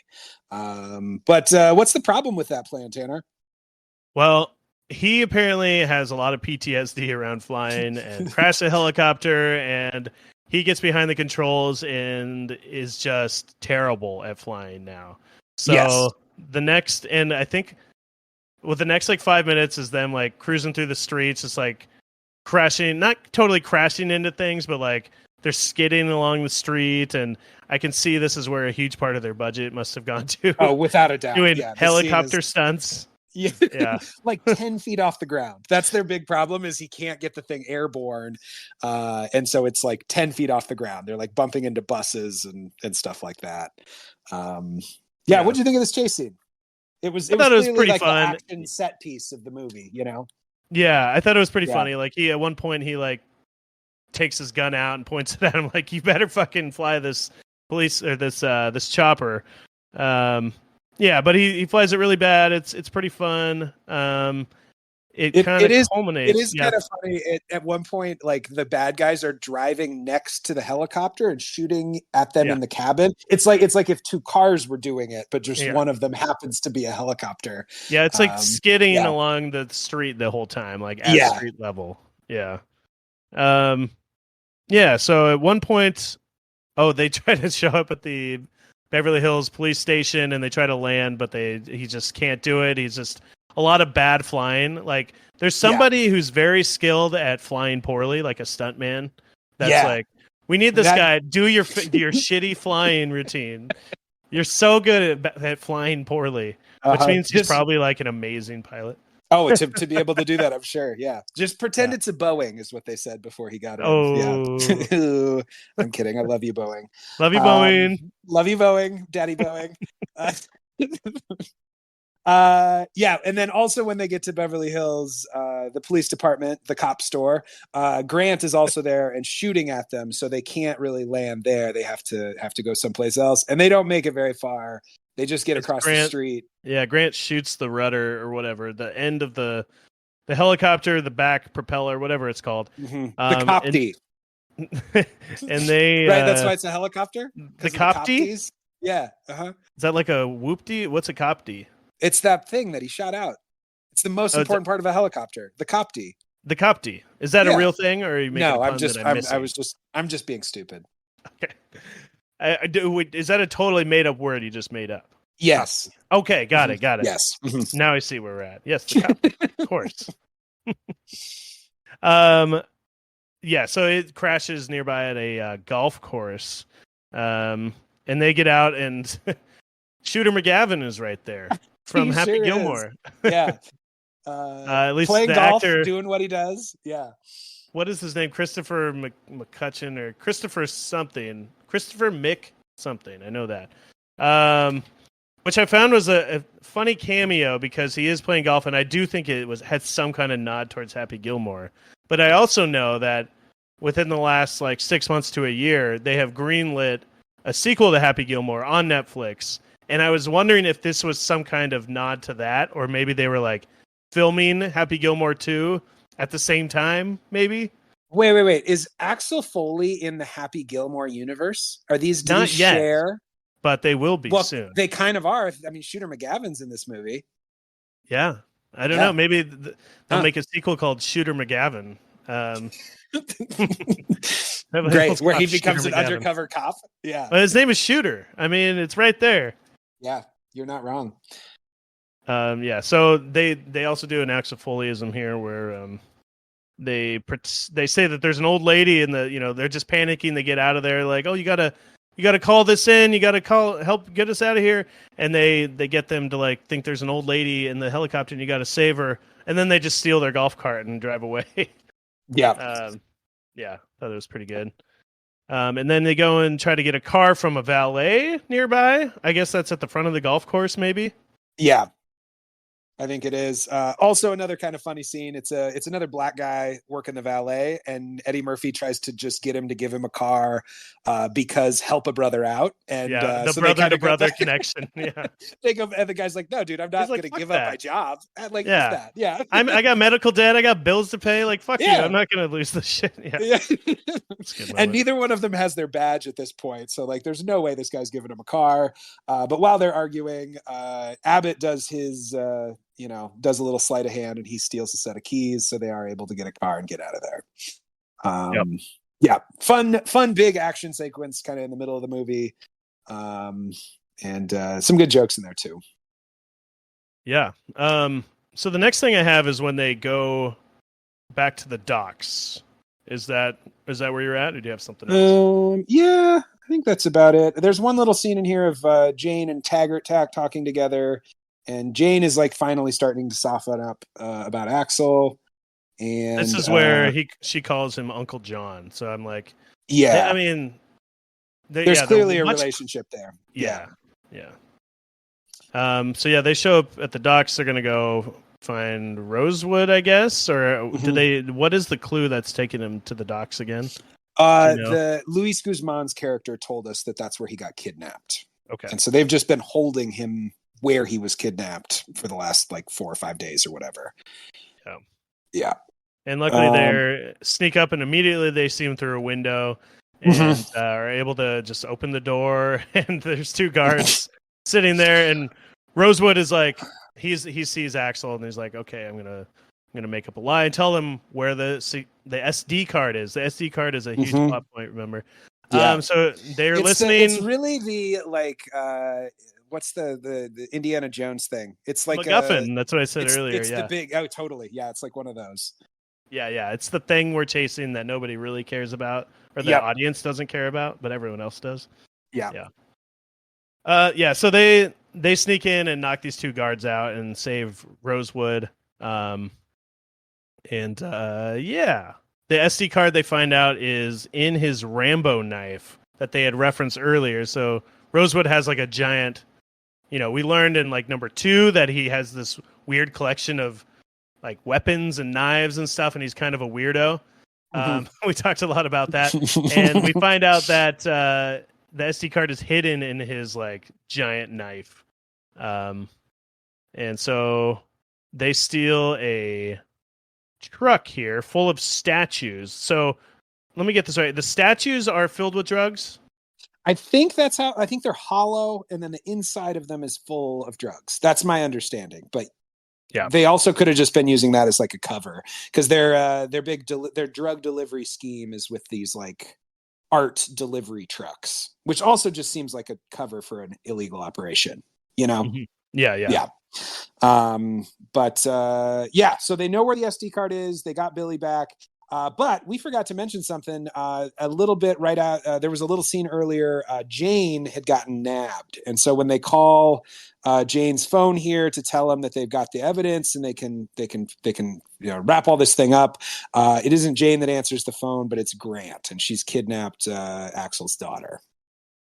But what's the problem with that plan, Tanner? Well, he apparently has a lot of PTSD around flying and crashed a helicopter, and he gets behind the controls and is just terrible at flying now. So Yes. the next, and I think with the next like 5 minutes is them like cruising through the streets, just like crashing, not totally crashing into things, but like they're skidding along the street. And I can see this is where a huge part of their budget must have gone to. Oh, without a doubt. Doing Yeah, helicopter stunts. Yeah. Like 10 feet off the ground. That's their big problem, is he can't get the thing airborne. And so it's like 10 feet off the ground. They're like bumping into buses and stuff like that. Yeah. What do you think of this chase scene? It was clearly pretty like fun. the action set piece of the movie, you know? Yeah, I thought it was pretty funny. Like at one point he like takes his gun out and points it at him like, you better fucking fly this police or this chopper. Yeah, but he flies it really bad. It's pretty fun. It kind of culminates. It is kind of funny. At one point, like the bad guys are driving next to the helicopter and shooting at them in the cabin. It's like if two cars were doing it, but just one of them happens to be a helicopter. Yeah, it's like skidding along the street the whole time, like at street level. Yeah. Yeah. So at one point, they try to show up at the Beverly Hills police station and they try to land, but he just can't do it. He's just a lot of bad flying. Like there's somebody who's very skilled at flying poorly, like a stuntman. That's like, we need this guy. Do your shitty flying routine. You're so good at flying poorly, which means he's probably like an amazing pilot. Oh, to be able to do that, I'm sure. Yeah. Just pretend it's a Boeing is what they said before he got in. Oh, yeah. I'm kidding. I love you, Boeing. Love you, Boeing. Love you, Boeing. Daddy Boeing. Yeah. And then also when they get to Beverly Hills, the police department, the cop store, Grant is also there and shooting at them. So they can't really land there. They have to go someplace else, and they don't make it very far. They just get across the street. Yeah, Grant shoots the rudder or whatever, the end of the helicopter, the back propeller, whatever it's called. Mm-hmm. The Copty. And they right, that's why it's a helicopter. The Copty? Yeah. Uh-huh. Is that like a whoopty? What's a Copty? It's that thing that he shot out. It's the most important part of a helicopter. The Copty. The Copty. Is that a real thing, or are you making no? a pun I'm just being stupid. Okay. Is that a totally made up word you just made up? Yes. Okay, got it. Yes. Now I see where we're at. Yes, the Copty, of course. Yeah, so it crashes nearby at a golf course, and they get out, and Shooter McGavin is right there from Happy Gilmore. Yeah. At least playing the golf, actor, doing what he does. Yeah. What is his name? Christopher McCutcheon or Christopher something? Christopher Mick something. I know that. Which I found was a funny cameo because he is playing golf, and I do think it had some kind of nod towards Happy Gilmore. But I also know that within the last like 6 months to a year, they have greenlit a sequel to Happy Gilmore on Netflix. And I was wondering if this was some kind of nod to that, or maybe they were like filming Happy Gilmore 2 at the same time, maybe. Wait. Is Axel Foley in the Happy Gilmore universe? Are these not yet, share? But they will be soon. They kind of are. I mean, Shooter McGavin's in this movie. Yeah. I don't know. Maybe they'll make a sequel called Shooter McGavin. Great, where he becomes an undercover cop. Yeah. But his name is Shooter. I mean, it's right there. Yeah, you're not wrong. Yeah. So they also do an Axel Foleyism here where they say that there's an old lady and they're just panicking. They get out of there like, oh, you gotta call this in. You gotta help get us out of here. And they get them to like think there's an old lady in the helicopter and you gotta save her. And then they just steal their golf cart and drive away. Yeah. Yeah, thought it was pretty good. And then they go and try to get a car from a valet nearby. I guess that's at the front of the golf course, maybe. Yeah. I think it is. Also, another kind of funny scene. It's another black guy working the valet, and Eddie Murphy tries to just get him to give him a car because help a brother out. And Yeah, the so they brother kind to of go brother back. connection. Yeah, They go, and the guy's like, "No, dude, I'm he's not like, going to fuck give up my that. job." And like, F Yeah, that. Yeah, I got medical debt. I got bills to pay. Like, fuck you. I'm yeah. not gonna lose the shit. Yeah, Yeah. it's a good And moment. neither one of them has their badge at this point. So like there's no way this guy's giving him a car. But while they're arguing, Abbott does his does a little sleight of hand and he steals a set of keys, so they are able to get a car and get out of there. Yep. Yeah. Fun big action sequence kind of in the middle of the movie. And some good jokes in there too. Yeah. So the next thing I have is when they go back to the docks. Is that where you're at, or do you have something else? Yeah, I think that's about it. There's one little scene in here of Jane and Taggart talking together, and Jane is like finally starting to soften up about Axel. And This is where she calls him Uncle John. So I'm like, yeah, I mean, there's they're clearly a much relationship there. Yeah. So yeah, they show up at the docks. They're gonna go find Rosewood, I guess, or Mhm. did they? What is the clue that's taking him to the docks again? Do you know? The Luis Guzman's character told us that that's where he got kidnapped, Okay. and so they've just been holding him where he was kidnapped for the last like 4 or 5 days or whatever. Yeah. And luckily, they sneak up, and immediately they see him through a window, and are able to just open the door. And there's 2 guards sitting there, and Rosewood is like, he sees Axel, and he's like, okay, I'm gonna make up a lie and tell him where the SD card is. The SD card is a huge plot point. Remember? Yeah. So they're listening. It's really the like what's the Indiana Jones thing? It's like MacGuffin. That's what I said earlier. It's yeah. the big totally. Yeah, it's like one of those. Yeah. It's the thing we're chasing that nobody really cares about, or the audience doesn't care about, but everyone else does. Yeah. So they sneak in and knock these 2 guards out and save Rosewood. The SD card they find out is in his Rambo knife that they had referenced earlier. So Rosewood has like a giant, we learned in like number 2 that he has this weird collection of like weapons and knives and stuff, and he's kind of a weirdo. We talked a lot about that, and we find out that the SD card is hidden in his like giant knife. And so they steal a truck here full of statues. So let me get this right. The statues are filled with drugs? I think they're hollow, and then the inside of them is full of drugs. That's my understanding. But yeah, they also could have just been using that as like a cover, because their drug delivery scheme is with these like art delivery trucks, which also just seems like a cover for an illegal operation, Mm-hmm. Yeah. So they know where the SD card is. They got Billy back. But we forgot to mention something a little bit right out. There was a little scene earlier. Jane had gotten nabbed. And so when they call Jane's phone here to tell them that they've got the evidence and they can wrap all this thing up, it isn't Jane that answers the phone, but it's Grant. And she's kidnapped Axel's daughter.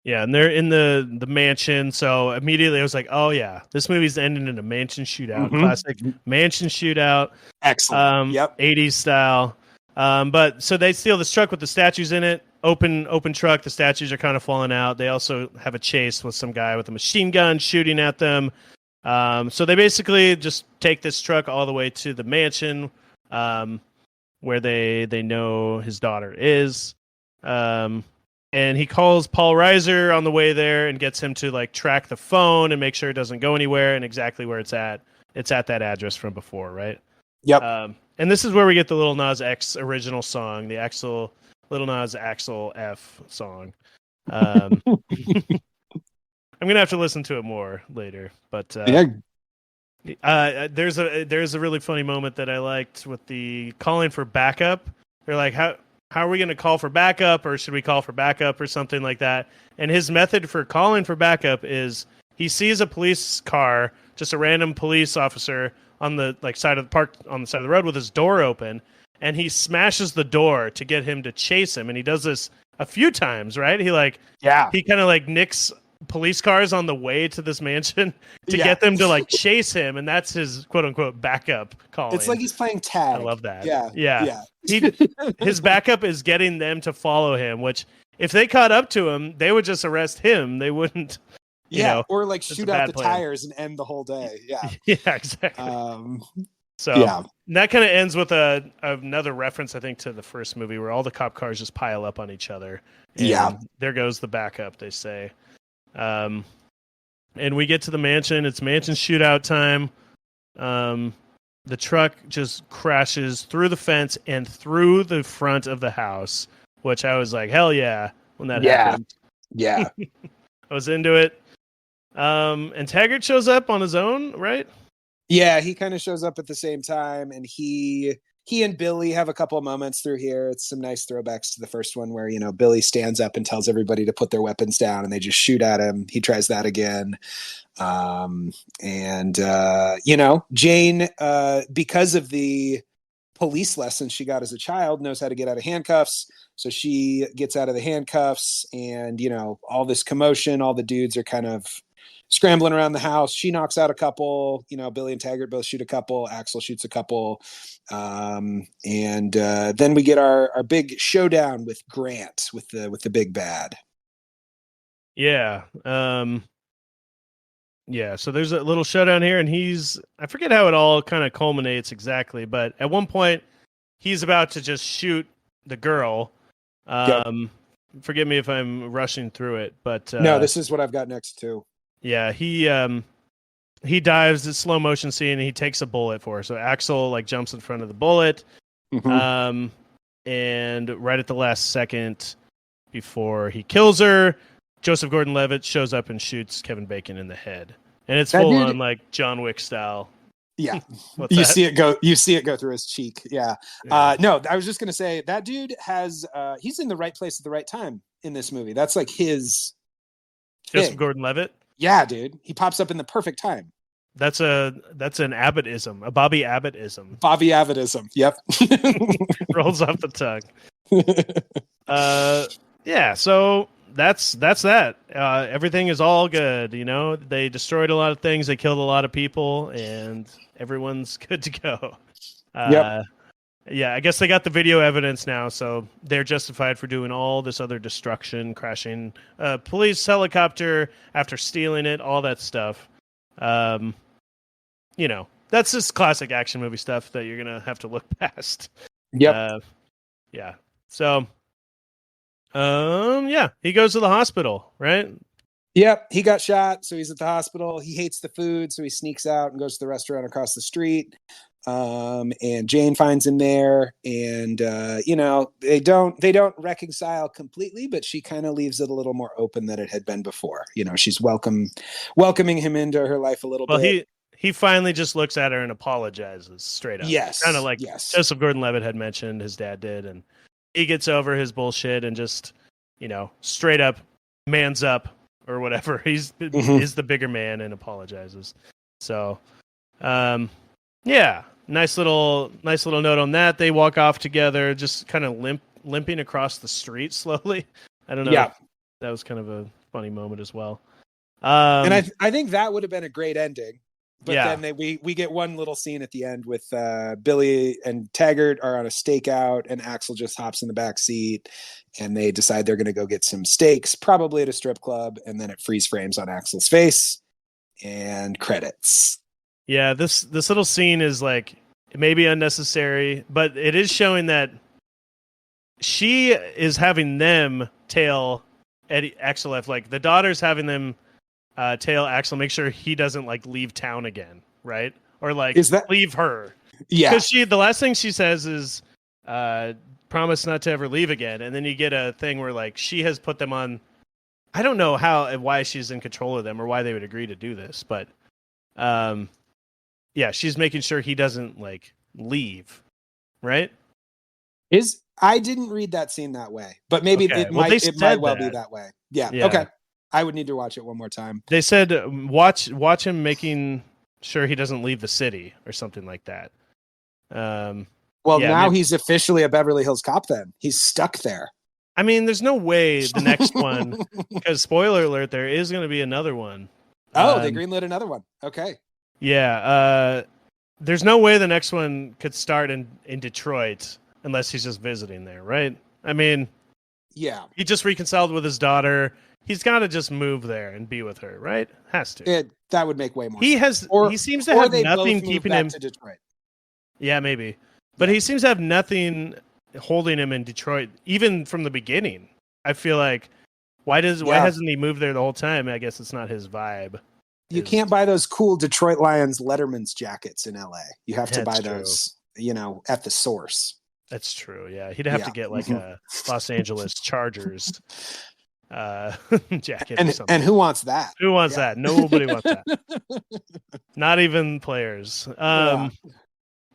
Yeah, and they're in the mansion. So immediately I was like, oh, yeah, this movie's ending in a mansion shootout. Classic mansion shootout. Excellent. 80s style. But so they steal this truck with the statues in it. Open truck. The statues are kind of falling out. They also have a chase with some guy with a machine gun shooting at them. So they basically just take this truck all the way to the mansion where they know his daughter is. And he calls Paul Reiser on the way there and gets him to like track the phone and make sure it doesn't go anywhere and exactly where it's at. It's at that address from before, right? Yep. And this is where we get the Lil Nas X original song, the Lil Nas Axel F song. I'm gonna have to listen to it more later, but there's a really funny moment that I liked with the calling for backup. They're like, how are we going to call for backup, or should we call for backup or something like that? And his method for calling for backup is he sees a police car, just a random police officer on the side of the road with his door open, and he smashes the door to get him to chase him. And he does this a few times, right? He kind of like nicks police cars on the way to this mansion to get them to like chase him, and that's his quote unquote backup calling. It's like he's playing tag. I love that. Yeah. His backup is getting them to follow him, which if they caught up to him, they would just arrest him. They wouldn't. Or like shoot out the tires and end the whole day. Yeah. Yeah, exactly. So that kind of ends with another reference, I think, to the first movie where all the cop cars just pile up on each other. And there goes the backup, they say. And we get to the mansion. It's mansion shootout time. The truck just crashes through the fence and through the front of the house, which I was like, hell yeah, when that happened. Yeah. I was into it. And Taggart shows up on his own, right? Yeah, he kind of shows up at the same time, and he and Billy have a couple of moments through here. It's some nice throwbacks to the first one where, Billy stands up and tells everybody to put their weapons down, and they just shoot at him. He tries that again. Jane, because of the police lessons she got as a child, knows how to get out of handcuffs. So she gets out of the handcuffs, and, all this commotion, all the dudes are kind of scrambling around the house. She knocks out a couple, Billy and Taggart both shoot a couple. Axel shoots a couple. And then we get our big showdown with Grant, with the big bad. Yeah. So there's a little showdown here, and I forget how it all kind of culminates exactly, but at one point he's about to just shoot the girl. Forgive me if I'm rushing through it, but no, this is what I've got next too. Yeah, he dives the slow motion scene, and he takes a bullet for her. So Axel like jumps in front of the bullet, and right at the last second before he kills her, Joseph Gordon-Levitt shows up and shoots Kevin Bacon in the head, and it's full on like John Wick style. Yeah, you see it go through his cheek. Yeah. No, I was just gonna say that dude he's in the right place at the right time in this movie. That's like his Joseph Gordon-Levitt. Yeah, dude, he pops up in the perfect time. That's an Abbottism, a Bobby Abbottism. Bobby Abbottism. Yep. Rolls off the tongue. Yeah. So that's that. Everything is all good. They destroyed a lot of things. They killed a lot of people, and everyone's good to go. Yep. Yeah, I guess they got the video evidence now, so they're justified for doing all this other destruction, crashing police helicopter after stealing it, all that stuff. That's just classic action movie stuff that you're gonna have to look past. Yep. Yeah. So, he goes to the hospital, right? Yep, he got shot, so he's at the hospital. He hates the food, so he sneaks out and goes to the restaurant across the street. And Jane finds him there, and they don't reconcile completely, but she kind of leaves it a little more open than it had been before. She's welcoming him into her life a little bit. He finally just looks at her and apologizes straight up. Yes, kind of like Joseph Gordon-Levitt had mentioned, his dad did, and he gets over his bullshit and just straight up mans up or whatever. He's is the bigger man and apologizes. So, yeah. Nice little note on that. They walk off together, just kind of limping across the street slowly. I don't know. Yeah, that was kind of a funny moment as well. And I think that would have been a great ending. But then we get one little scene at the end with Billy and Taggart are on a stakeout, and Axel just hops in the back seat, and they decide they're going to go get some steaks, probably at a strip club, and then it freeze frames on Axel's face and credits. Yeah, this little scene is like maybe unnecessary, but it is showing that she is having them tail Axel F. Like the daughter's having them tail Axel, make sure he doesn't like leave town again, right? Or like leave her. Yeah, because the last thing she says is promise not to ever leave again, and then you get a thing where like she has put them on. I don't know why she's in control of them or why they would agree to do this, but yeah, she's making sure he doesn't like leave, right? I didn't read that scene that way, but maybe it might well be that way. Yeah. Okay. I would need to watch it one more time. They said watch him making sure he doesn't leave the city or something like that. Now he's officially a Beverly Hills Cop. Then he's stuck there. I mean, there's no way the next one, because spoiler alert, there is going to be another one. Oh, they greenlit another one. Okay. Yeah. There's no way the next one could start in Detroit unless he's just visiting there, right? I mean, yeah, he just reconciled with his daughter. He's got to just move there and be with her, right? Has to. That would make way more He sense. has. He seems to have they nothing both move keeping back him to Detroit. Yeah, maybe. But he seems to have nothing holding him in Detroit, even from the beginning. I feel like why hasn't he moved there the whole time? I guess it's not his vibe. You can't buy those cool Detroit Lions Letterman's jackets in LA. You have to buy true. those, at the source. That's true. Yeah, he'd have to get like a Los Angeles Chargers jacket or something. And who wants that? Who wants that? Nobody wants that. Not even players.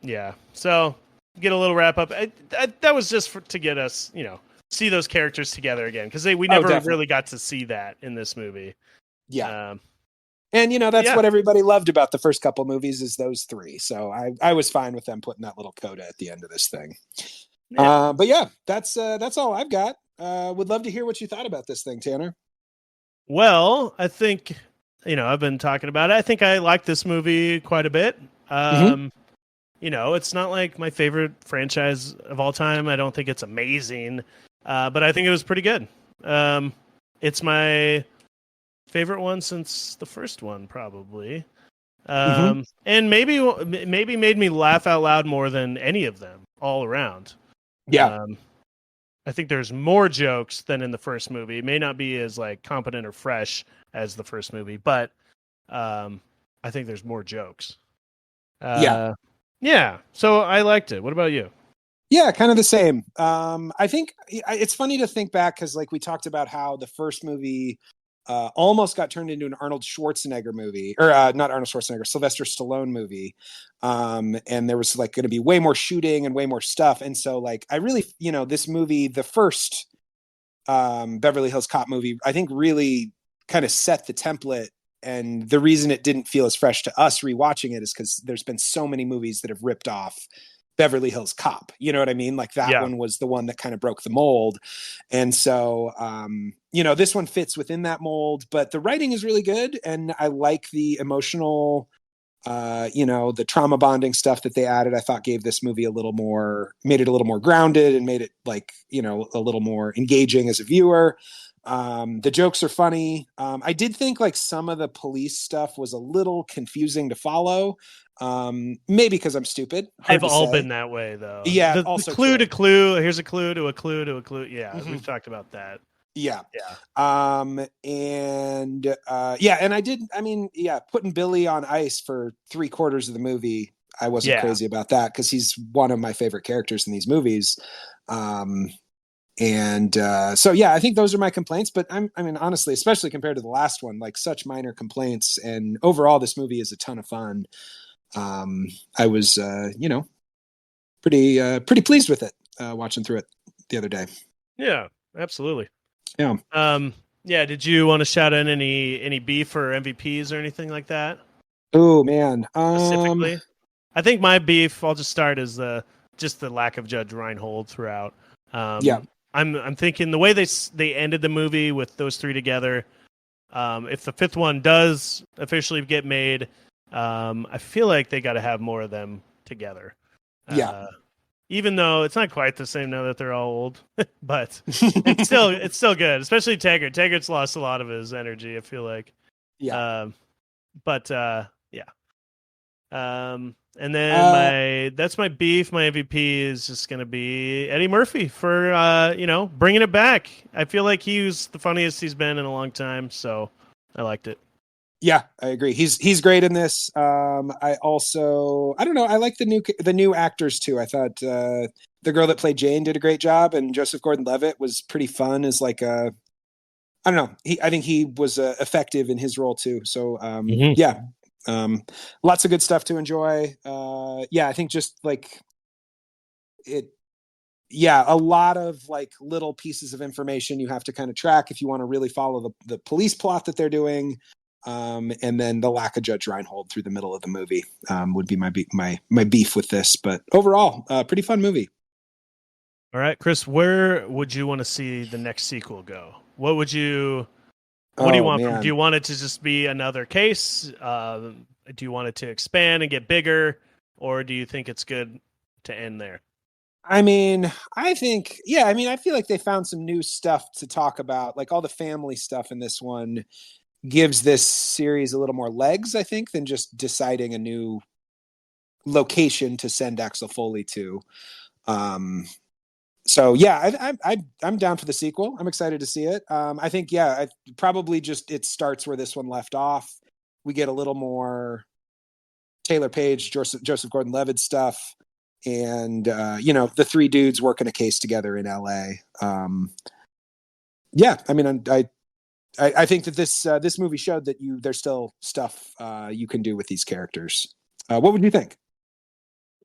Yeah. So get a little wrap up. That was just to get us, see those characters together again, because we never really got to see that in this movie. Yeah. And that's what everybody loved about the first couple movies is those three. So I was fine with them putting that little coda at the end of this thing. Yeah. But yeah, that's all I've got. Would love to hear what you thought about this thing, Tanner. Well, I think I've been talking about it. I think I like this movie quite a bit. It's not like my favorite franchise of all time. I don't think it's amazing, but I think it was pretty good. It's my favorite one since the first one, probably. And maybe made me laugh out loud more than any of them all around. Yeah. I think there's more jokes than in the first movie. It may not be as like competent or fresh as the first movie, but I think there's more jokes. Yeah. So I liked it. What about you? Yeah, kind of the same. I think it's funny to think back because like we talked about how the first movie almost got turned into an Arnold Schwarzenegger movie, or not Arnold Schwarzenegger, Sylvester Stallone movie. And there was like going to be way more shooting and way more stuff. And so like, I really, this movie, the first Beverly Hills Cop movie, I think really kind of set the template. And the reason it didn't feel as fresh to us rewatching it is because there's been so many movies that have ripped off Beverly Hills Cop. You know what I mean? Like that one was the one that kind of broke the mold. And so, this one fits within that mold, but the writing is really good. And I like the emotional, the trauma bonding stuff that they added. I thought gave this movie made it a little more grounded and made it like, a little more engaging as a viewer. The jokes are funny. I did think like some of the police stuff was a little confusing to follow. Maybe because I'm stupid. They've all been that way though. Yeah. The clue to clue. Here's a clue to a clue to a clue. Yeah. We've talked about that. Yeah. And I did. I mean, putting Billy on ice for 3/4 of the movie. I wasn't crazy about that because he's one of my favorite characters in these movies. I think those are my complaints, but I mean, honestly, especially compared to the last one, like such minor complaints, and overall this movie is a ton of fun. I was, pretty pleased with it, watching through it the other day. Yeah, absolutely. Yeah. Did you want to shout out any beef or MVPs or anything like that? Oh man. Specifically, I think my beef, I'll just start, is just the lack of Judge Reinhold throughout. I'm thinking the way they ended the movie with those three together. If the fifth one does officially get made, I feel like they got to have more of them together. Even though it's not quite the same now that they're all old, but it's still good. Especially Taggart. Taggart's lost a lot of his energy, I feel like. And then that's my beef. My MVP is just going to be Eddie Murphy for, bringing it back. I feel like he was the funniest he's been in a long time, so I liked it. Yeah, I agree. He's great in this. I don't know. I like the new actors too. I thought the girl that played Jane did a great job, and Joseph Gordon-Levitt was pretty fun as like I don't know. I think he was effective in his role too. So lots of good stuff to enjoy. I think just like it. Yeah, a lot of like little pieces of information you have to kind of track if you want to really follow the police plot that they're doing. And then the lack of Judge Reinhold through the middle of the movie would be my beef with this. But overall, pretty fun movie. All right, Chris, where would you want to see the next sequel go? What do you Oh want from? Do man. you want it to just be another case? Do you want it to expand and get bigger, or do you think it's good to end there? I mean, I think, yeah, I mean, I feel like they found some new stuff to talk about. Like all the family stuff in this one gives this series a little more legs, I think, than just deciding a new location to send Axel Foley to. Um, so yeah, I'm down for the sequel. I'm excited to see it. I think, yeah, probably just it starts where this one left off. We get a little more Taylor Page, Joseph Gordon-Levitt stuff, and the three dudes working a case together in L.A. Yeah, I mean, I think that this movie showed that there's still stuff you can do with these characters. What would you think?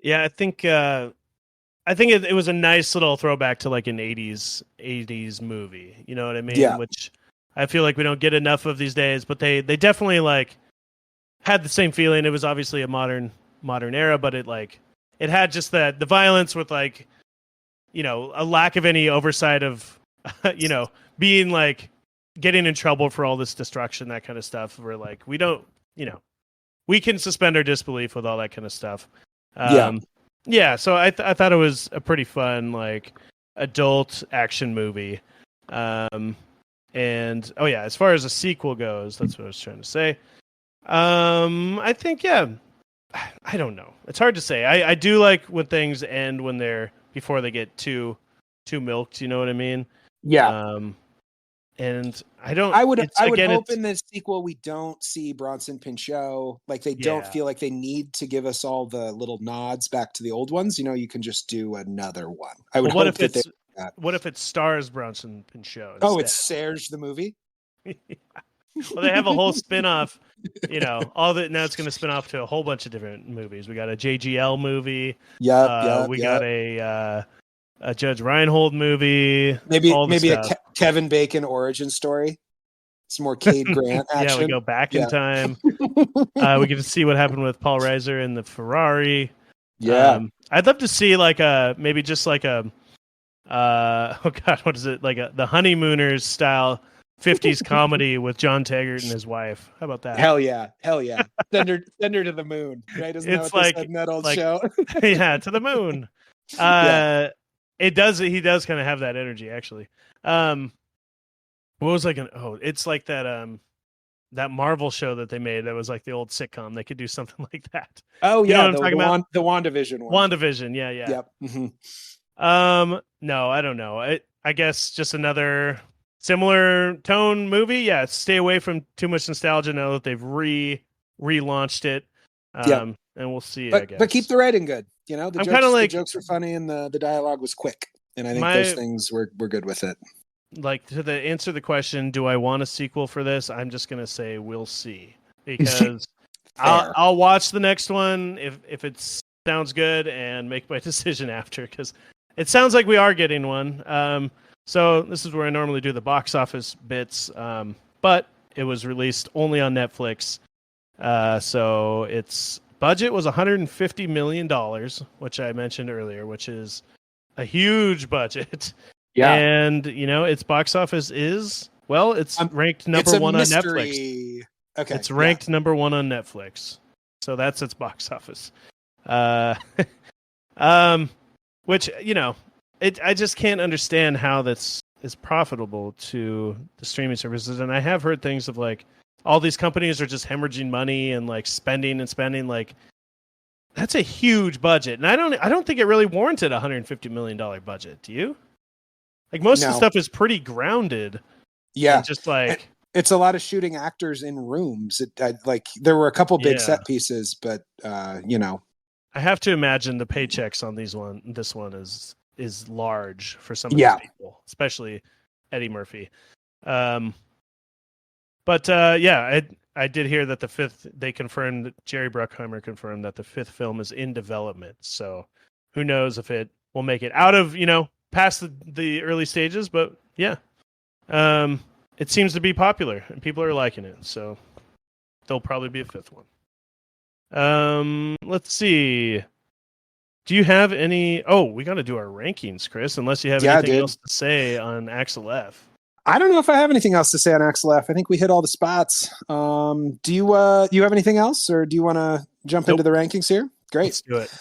Yeah, I think it was a nice little throwback to like an '80s movie. You know what I mean? Yeah, Which I feel like we don't get enough of these days. But they definitely like had the same feeling. It was obviously a modern era, but it had just the violence with like a lack of any oversight of being like getting in trouble for all this destruction, that kind of stuff. Where like we don't we can suspend our disbelief with all that kind of stuff. yeah, Um, yeah, so I thought it was a pretty fun like adult action movie. And oh yeah, as far as a sequel goes, that's what I was trying to say. I think yeah, I don't know. It's hard to say. I do like when things end when they're before they get too milked. You know what I mean? yeah. Um, and I don't. It's I would again. hope It's in the sequel we don't see Bronson Pinchot. Like they don't yeah. feel like they need to give us all the little nods back to the old ones. You can just do another one. I would Well, what hope if that they. it's what if it stars Bronson Pinchot Oh, instead? it's Serge the movie. Well, they have a whole spin-off, all that now it's going to spin off to a whole bunch of different movies. We got a JGL movie. Yep, yep, We got yep. a Judge Reinhold movie, Maybe all the maybe a stuff. Kevin Bacon origin story. Some more Cade Grant Yeah, we action. go back in Yeah, time. We get to see what happened with Paul Reiser and the Ferrari. yeah. I'd love to see like maybe just like a oh god, what is it? Like the Honeymooners style 50s comedy with John Taggart and his wife. How about that? Hell yeah, hell yeah. Send her to the moon. Right? Isn't that It's what they said in that old like show? yeah, to the moon. Yeah. It does. He does kind of have that energy, actually. What was like it's like that Marvel show that they made that was like the old sitcom. They could do something like that. Oh You know yeah, what I'm talking about? the WandaVision one. WandaVision. Yeah, yeah. Yep. Mm-hmm. No, I don't know. I guess just another similar tone movie. Yeah, stay away from too much nostalgia now that they've relaunched it. Yep. And we'll see. I But keep guess the writing good. The I'm kind of the like jokes were funny and the dialogue was quick. And I think those my things we're good with it. like to the answer the question. Do I want a sequel for this? I'm just gonna say we'll see because Fair. I'll watch the next one if it sounds good and make my decision after because it sounds like we are getting one. So this is where I normally do the box office bits. But it was released only on Netflix. So its budget was $150 million, which I mentioned earlier, which is a huge budget. Yeah. And, its box office is, well, it's ranked number It's a one on mystery. Netflix. Okay. It's ranked number one on Netflix. So that's its box office. Which, I just can't understand how that's is profitable to the streaming services. And I have heard things of like all these companies are just hemorrhaging money and like spending and spending. Like that's a huge budget, and I don't think it really warranted a $150 million budget. Do you? Like most of the No. stuff is pretty grounded. Yeah. And just like It's a lot of shooting actors in rooms. Like there were a couple big Yeah. set pieces, but I have to imagine the paychecks on this one is large for some of Yeah. these people, especially Eddie Murphy. But I did hear that they confirmed that Jerry Bruckheimer confirmed that the fifth film is in development. So who knows if it will make it out of, past the early stages, but yeah. It seems to be popular and people are liking it. So there'll probably be a fifth one. Let's see. Do you have any? Oh, we got to do our rankings, Chris. Unless you have Yeah, anything dude. else to say on Axel F. I don't know if I have anything else to say on Axel F. I think we hit all the spots. Do you have anything else, or do you want to jump into Nope. the rankings here? Great. Let's do it.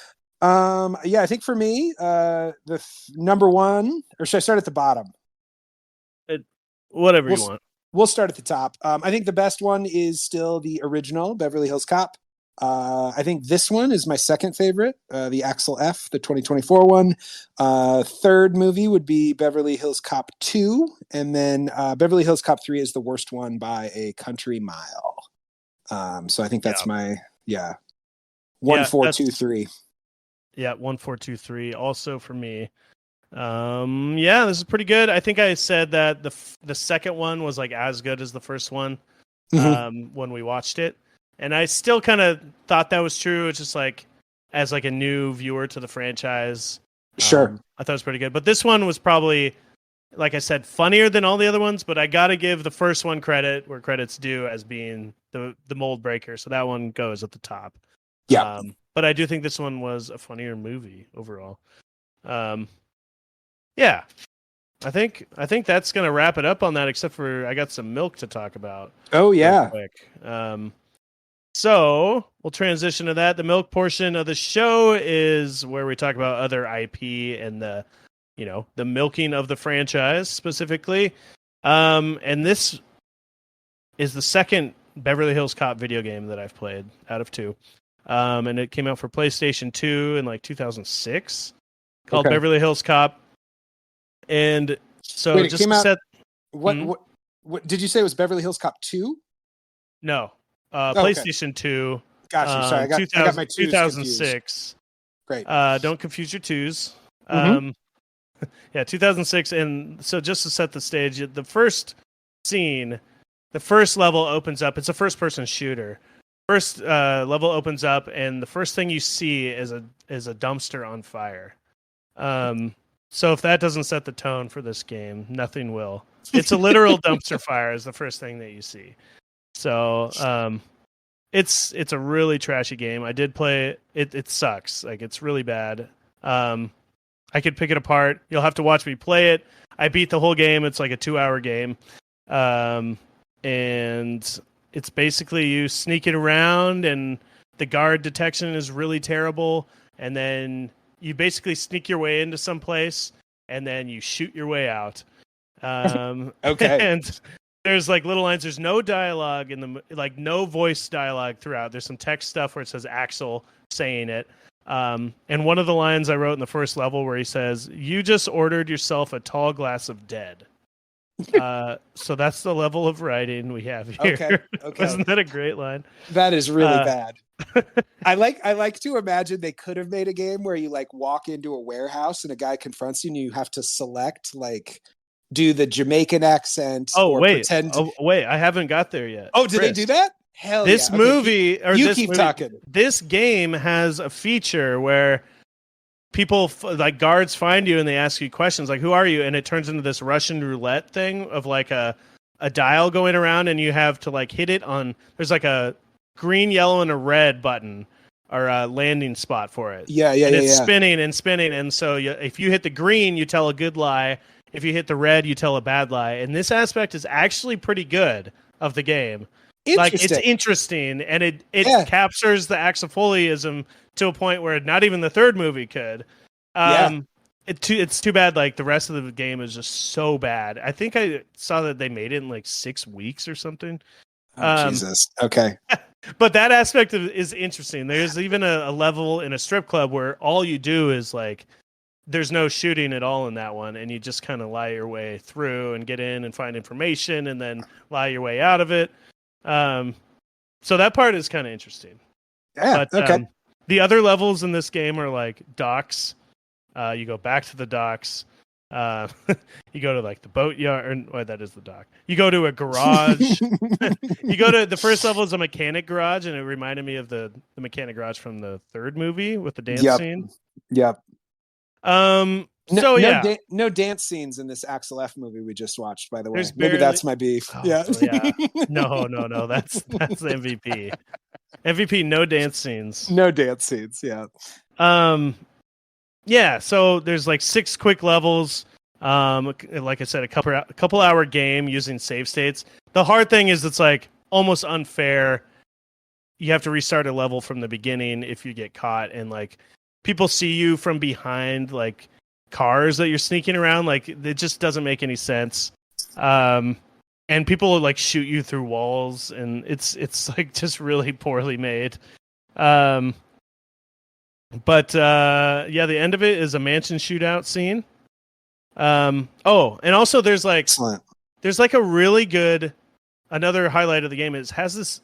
Yeah, I think for me, number one, or should I start at the bottom? Whatever We'll you want. we'll start at the top. I think the best one is still the original Beverly Hills Cop. I think this one is my second favorite, the Axel F, the 2024 one. Third movie would be Beverly Hills Cop 2, and then Beverly Hills Cop 3 is the worst one by a country mile. So I think that's my 1, 4, 2, 3. Yeah, 1, 4, 2, 3. Also for me. Yeah, this is pretty good. I think I said that the second one was like as good as the first one when we watched it. And I still kind of thought that was true. It's just like as like a new viewer to the franchise. Sure. I thought it was pretty good. But this one was probably, like I said, funnier than all the other ones, but I got to give the first one credit where credit's due as being the mold breaker. So that one goes at the top. Yeah. But I do think this one was a funnier movie overall. Yeah. I think that's going to wrap it up on that, except for I got some milk to talk about. Oh, yeah. Quick. So we'll transition to that. The milk portion of the show is where we talk about other IP and the milking of the franchise specifically. And this is the second Beverly Hills Cop video game that I've played out of 2. And it came out for PlayStation 2 in like 2006 called Beverly Hills Cop. And so Wait, it just came out, set what did you say it was Beverly Hills Cop 2? No. PlayStation 2. Got you. Sorry, I got my 2006. Great. Don't confuse your 2s. Yeah, 2006. And so just to set the stage, the first scene, the first level opens up. It's a first-person shooter. First level opens up, and the first thing you see is a dumpster on fire. So if that doesn't set the tone for this game, nothing will. It's a literal dumpster fire is the first thing that you see. So it's a really trashy game. I did play it. It sucks. Like, it's really bad. I could pick it apart. You'll have to watch me play it. I beat the whole game. It's like a 2-hour game. And it's basically you sneaking around, and the guard detection is really terrible. And then you basically sneak your way into some place, and then you shoot your way out. Okay. And there's like little lines. There's no dialogue no voice dialogue throughout. There's some text stuff where it says Axel saying it. And one of the lines I wrote in the first level where he says, "You just ordered yourself a tall glass of dead." So that's the level of writing we have here. Okay. Isn't that a great line? That is really bad. I like to imagine they could have made a game where you like walk into a warehouse and a guy confronts you and you have to select, like, do the Jamaican accent pretend. Oh, wait, I haven't got there yet. Oh, did they do that? Hell this yeah. movie, or you keep talking. This game has a feature where people, like guards, find you and they ask you questions like, "Who are you?" And it turns into this Russian roulette thing of like a dial going around, and you have to like hit it on. There's like a green, yellow, and a red button or a landing spot for it. It's spinning and spinning, and so if you hit the green, you tell a good lie. If you hit the red, you tell a bad lie. And this aspect is actually pretty good of the game. Like, it's interesting, and it captures the Axel-Foleyism to a point where not even the third movie could. It's too bad. Like, the rest of the game is just so bad. I think I saw that they made it in like 6 weeks or something. Jesus. Okay. But that aspect is interesting. There's even a level in a strip club where all you do is like, there's no shooting at all in that one, and you just kind of lie your way through and get in and find information and then lie your way out of it. So that part is kind of interesting. Yeah. But, okay. The other levels in this game are like docks. You go back to the docks. You go to like the boatyard. That is the dock. You go to a garage. You go to the first level is a mechanic garage, and it reminded me of the mechanic garage from the third movie with the dance scene. Yep. No dance scenes in this Axel F movie we just watched, by the way. Maybe that's my beef. No, that's MVP. MVP, no dance scenes. No dance scenes, yeah. Yeah, so there's like 6 quick levels. Like I said, a couple hour game using save states. The hard thing is it's like almost unfair. You have to restart a level from the beginning if you get caught, and like people see you from behind like cars that you're sneaking around. Like it just doesn't make any sense. And people like shoot you through walls, and it's like just really poorly made. But yeah, the end of it is a mansion shootout scene. Oh, and also there's like Excellent. there's like a really good another highlight of the game is has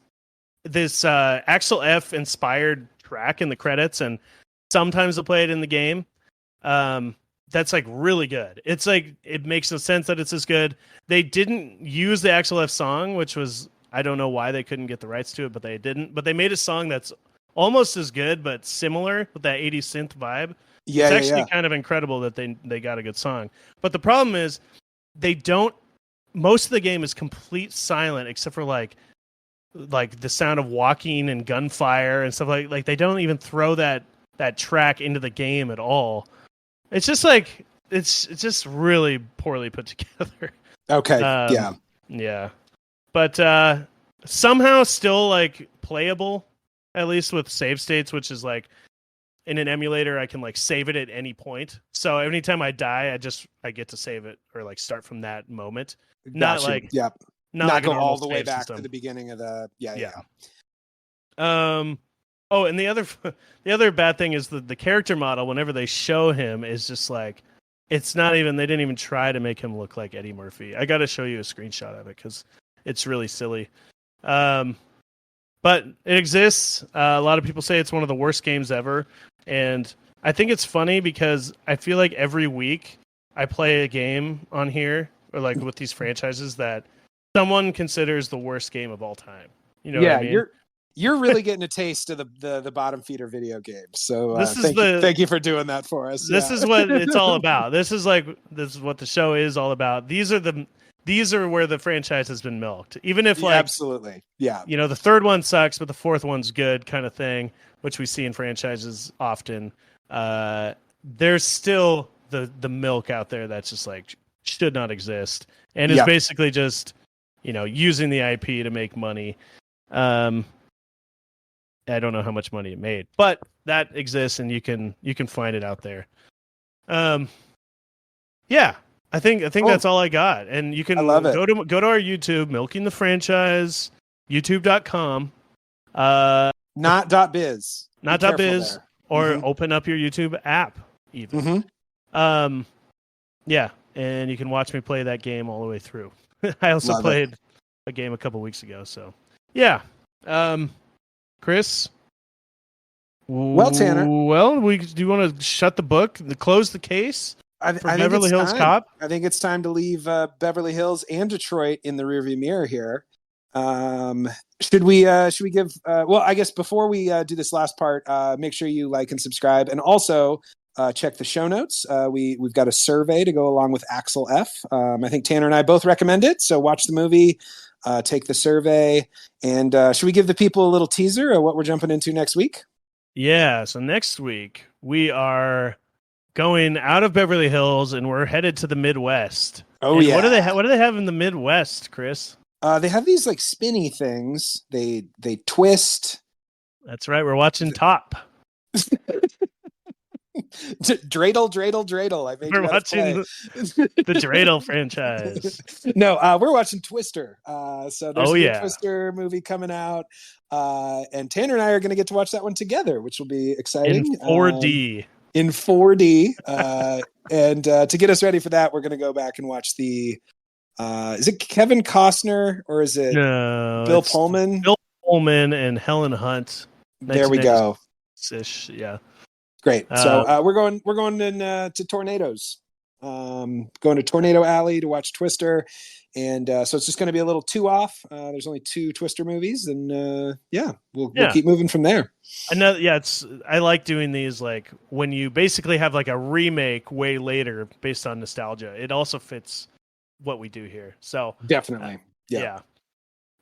this Axel F inspired track in the credits, and sometimes they'll play it in the game. That's like really good. It's like it makes no sense that it's this good. They didn't use the Axel F song, which was I don't know why they couldn't get the rights to it, but they didn't. But they made a song that's almost as good but similar with that 80s synth vibe. Yeah, It's actually kind of incredible that they got a good song. But the problem is they don't most of the game is complete silent except for like the sound of walking and gunfire and stuff like they don't even throw that track into the game at all. It's just like it's just really poorly put together. Okay. Yeah. But somehow still like playable, at least with save states, which is like in an emulator I can like save it at any point. So anytime I die, I get to save it or like start from that moment. Not Gotcha. like Yep. not Not like go a all the way save back system. to the beginning of the yeah. Oh, and the other bad thing is the character model. Whenever they show him, is just like it's not even. They didn't even try to make him look like Eddie Murphy. I got to show you a screenshot of it because it's really silly. But it exists. A lot of people say it's one of the worst games ever, and I think it's funny because I feel like every week I play a game on here or like with these franchises that someone considers the worst game of all time. You know what I mean? You're really getting a taste of the bottom feeder video games. So This is thank you for doing that for us. This is what it's all about. This is what the show is all about. These are where the franchise has been milked. Even if like absolutely, yeah, you know, the third one sucks, but the fourth one's good, kind of thing, which we see in franchises often. There's still the milk out there that's just like should not exist, and is basically just using the IP to make money. I don't know how much money it made, but that exists, and you can find it out there. Yeah, I think that's all I got, and you can go to our YouTube, Milking the Franchise, YouTube.com. Not .biz, not .biz, or open up your YouTube app even. Yeah, and you can watch me play that game all the way through. I also played a game a couple weeks ago, so yeah. Chris? Well, Tanner. Well, do you want to shut the book, close the case for Beverly Hills Cop? I think it's time to leave Beverly Hills and Detroit in the rearview mirror here. Should we give? Well, I guess before we do this last part, make sure you like and subscribe, and also check the show notes. We've got a survey to go along with Axel F. I think Tanner and I both recommend it. So watch the movie. Take the survey, and should we give the people a little teaser of what we're jumping into next week? Yeah, so next week we are going out of Beverly Hills and we're headed to the Midwest. Oh, and yeah. What do they have in the Midwest, Chris? They have these like spinny things. They twist. That's right. We're watching Top. Dreidel. We're watching the Dreidel franchise. No, we're watching Twister. So there's a Twister movie coming out, and Tanner and I are going to get to watch that one together, which will be exciting. In 4D. In 4D, and to get us ready for that, we're going to go back and watch the. Is it Kevin Costner or is it Bill Pullman? Bill Pullman and Helen Hunt. There we go. Yeah. Great. So we're going to Tornadoes. Going to Tornado Alley to watch Twister, and so it's just going to be a little 2 off. There's only 2 Twister movies, and we'll keep moving from there. I like doing these like when you basically have like a remake way later based on nostalgia. It also fits what we do here. So definitely, yeah.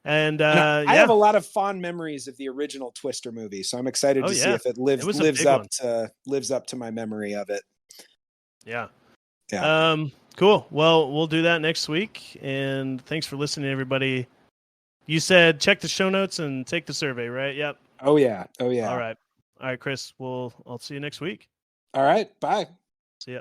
And And I yeah. have a lot of fond memories of the original Twister movie, so I'm excited to see if it It was a big one. lives up to my memory of it. Yeah. Yeah. Cool. Well, we'll do that next week. And thanks for listening, everybody. You said check the show notes and take the survey, right? Yep. Oh yeah. Oh yeah. All right, Chris. I'll see you next week. All right. Bye. See ya.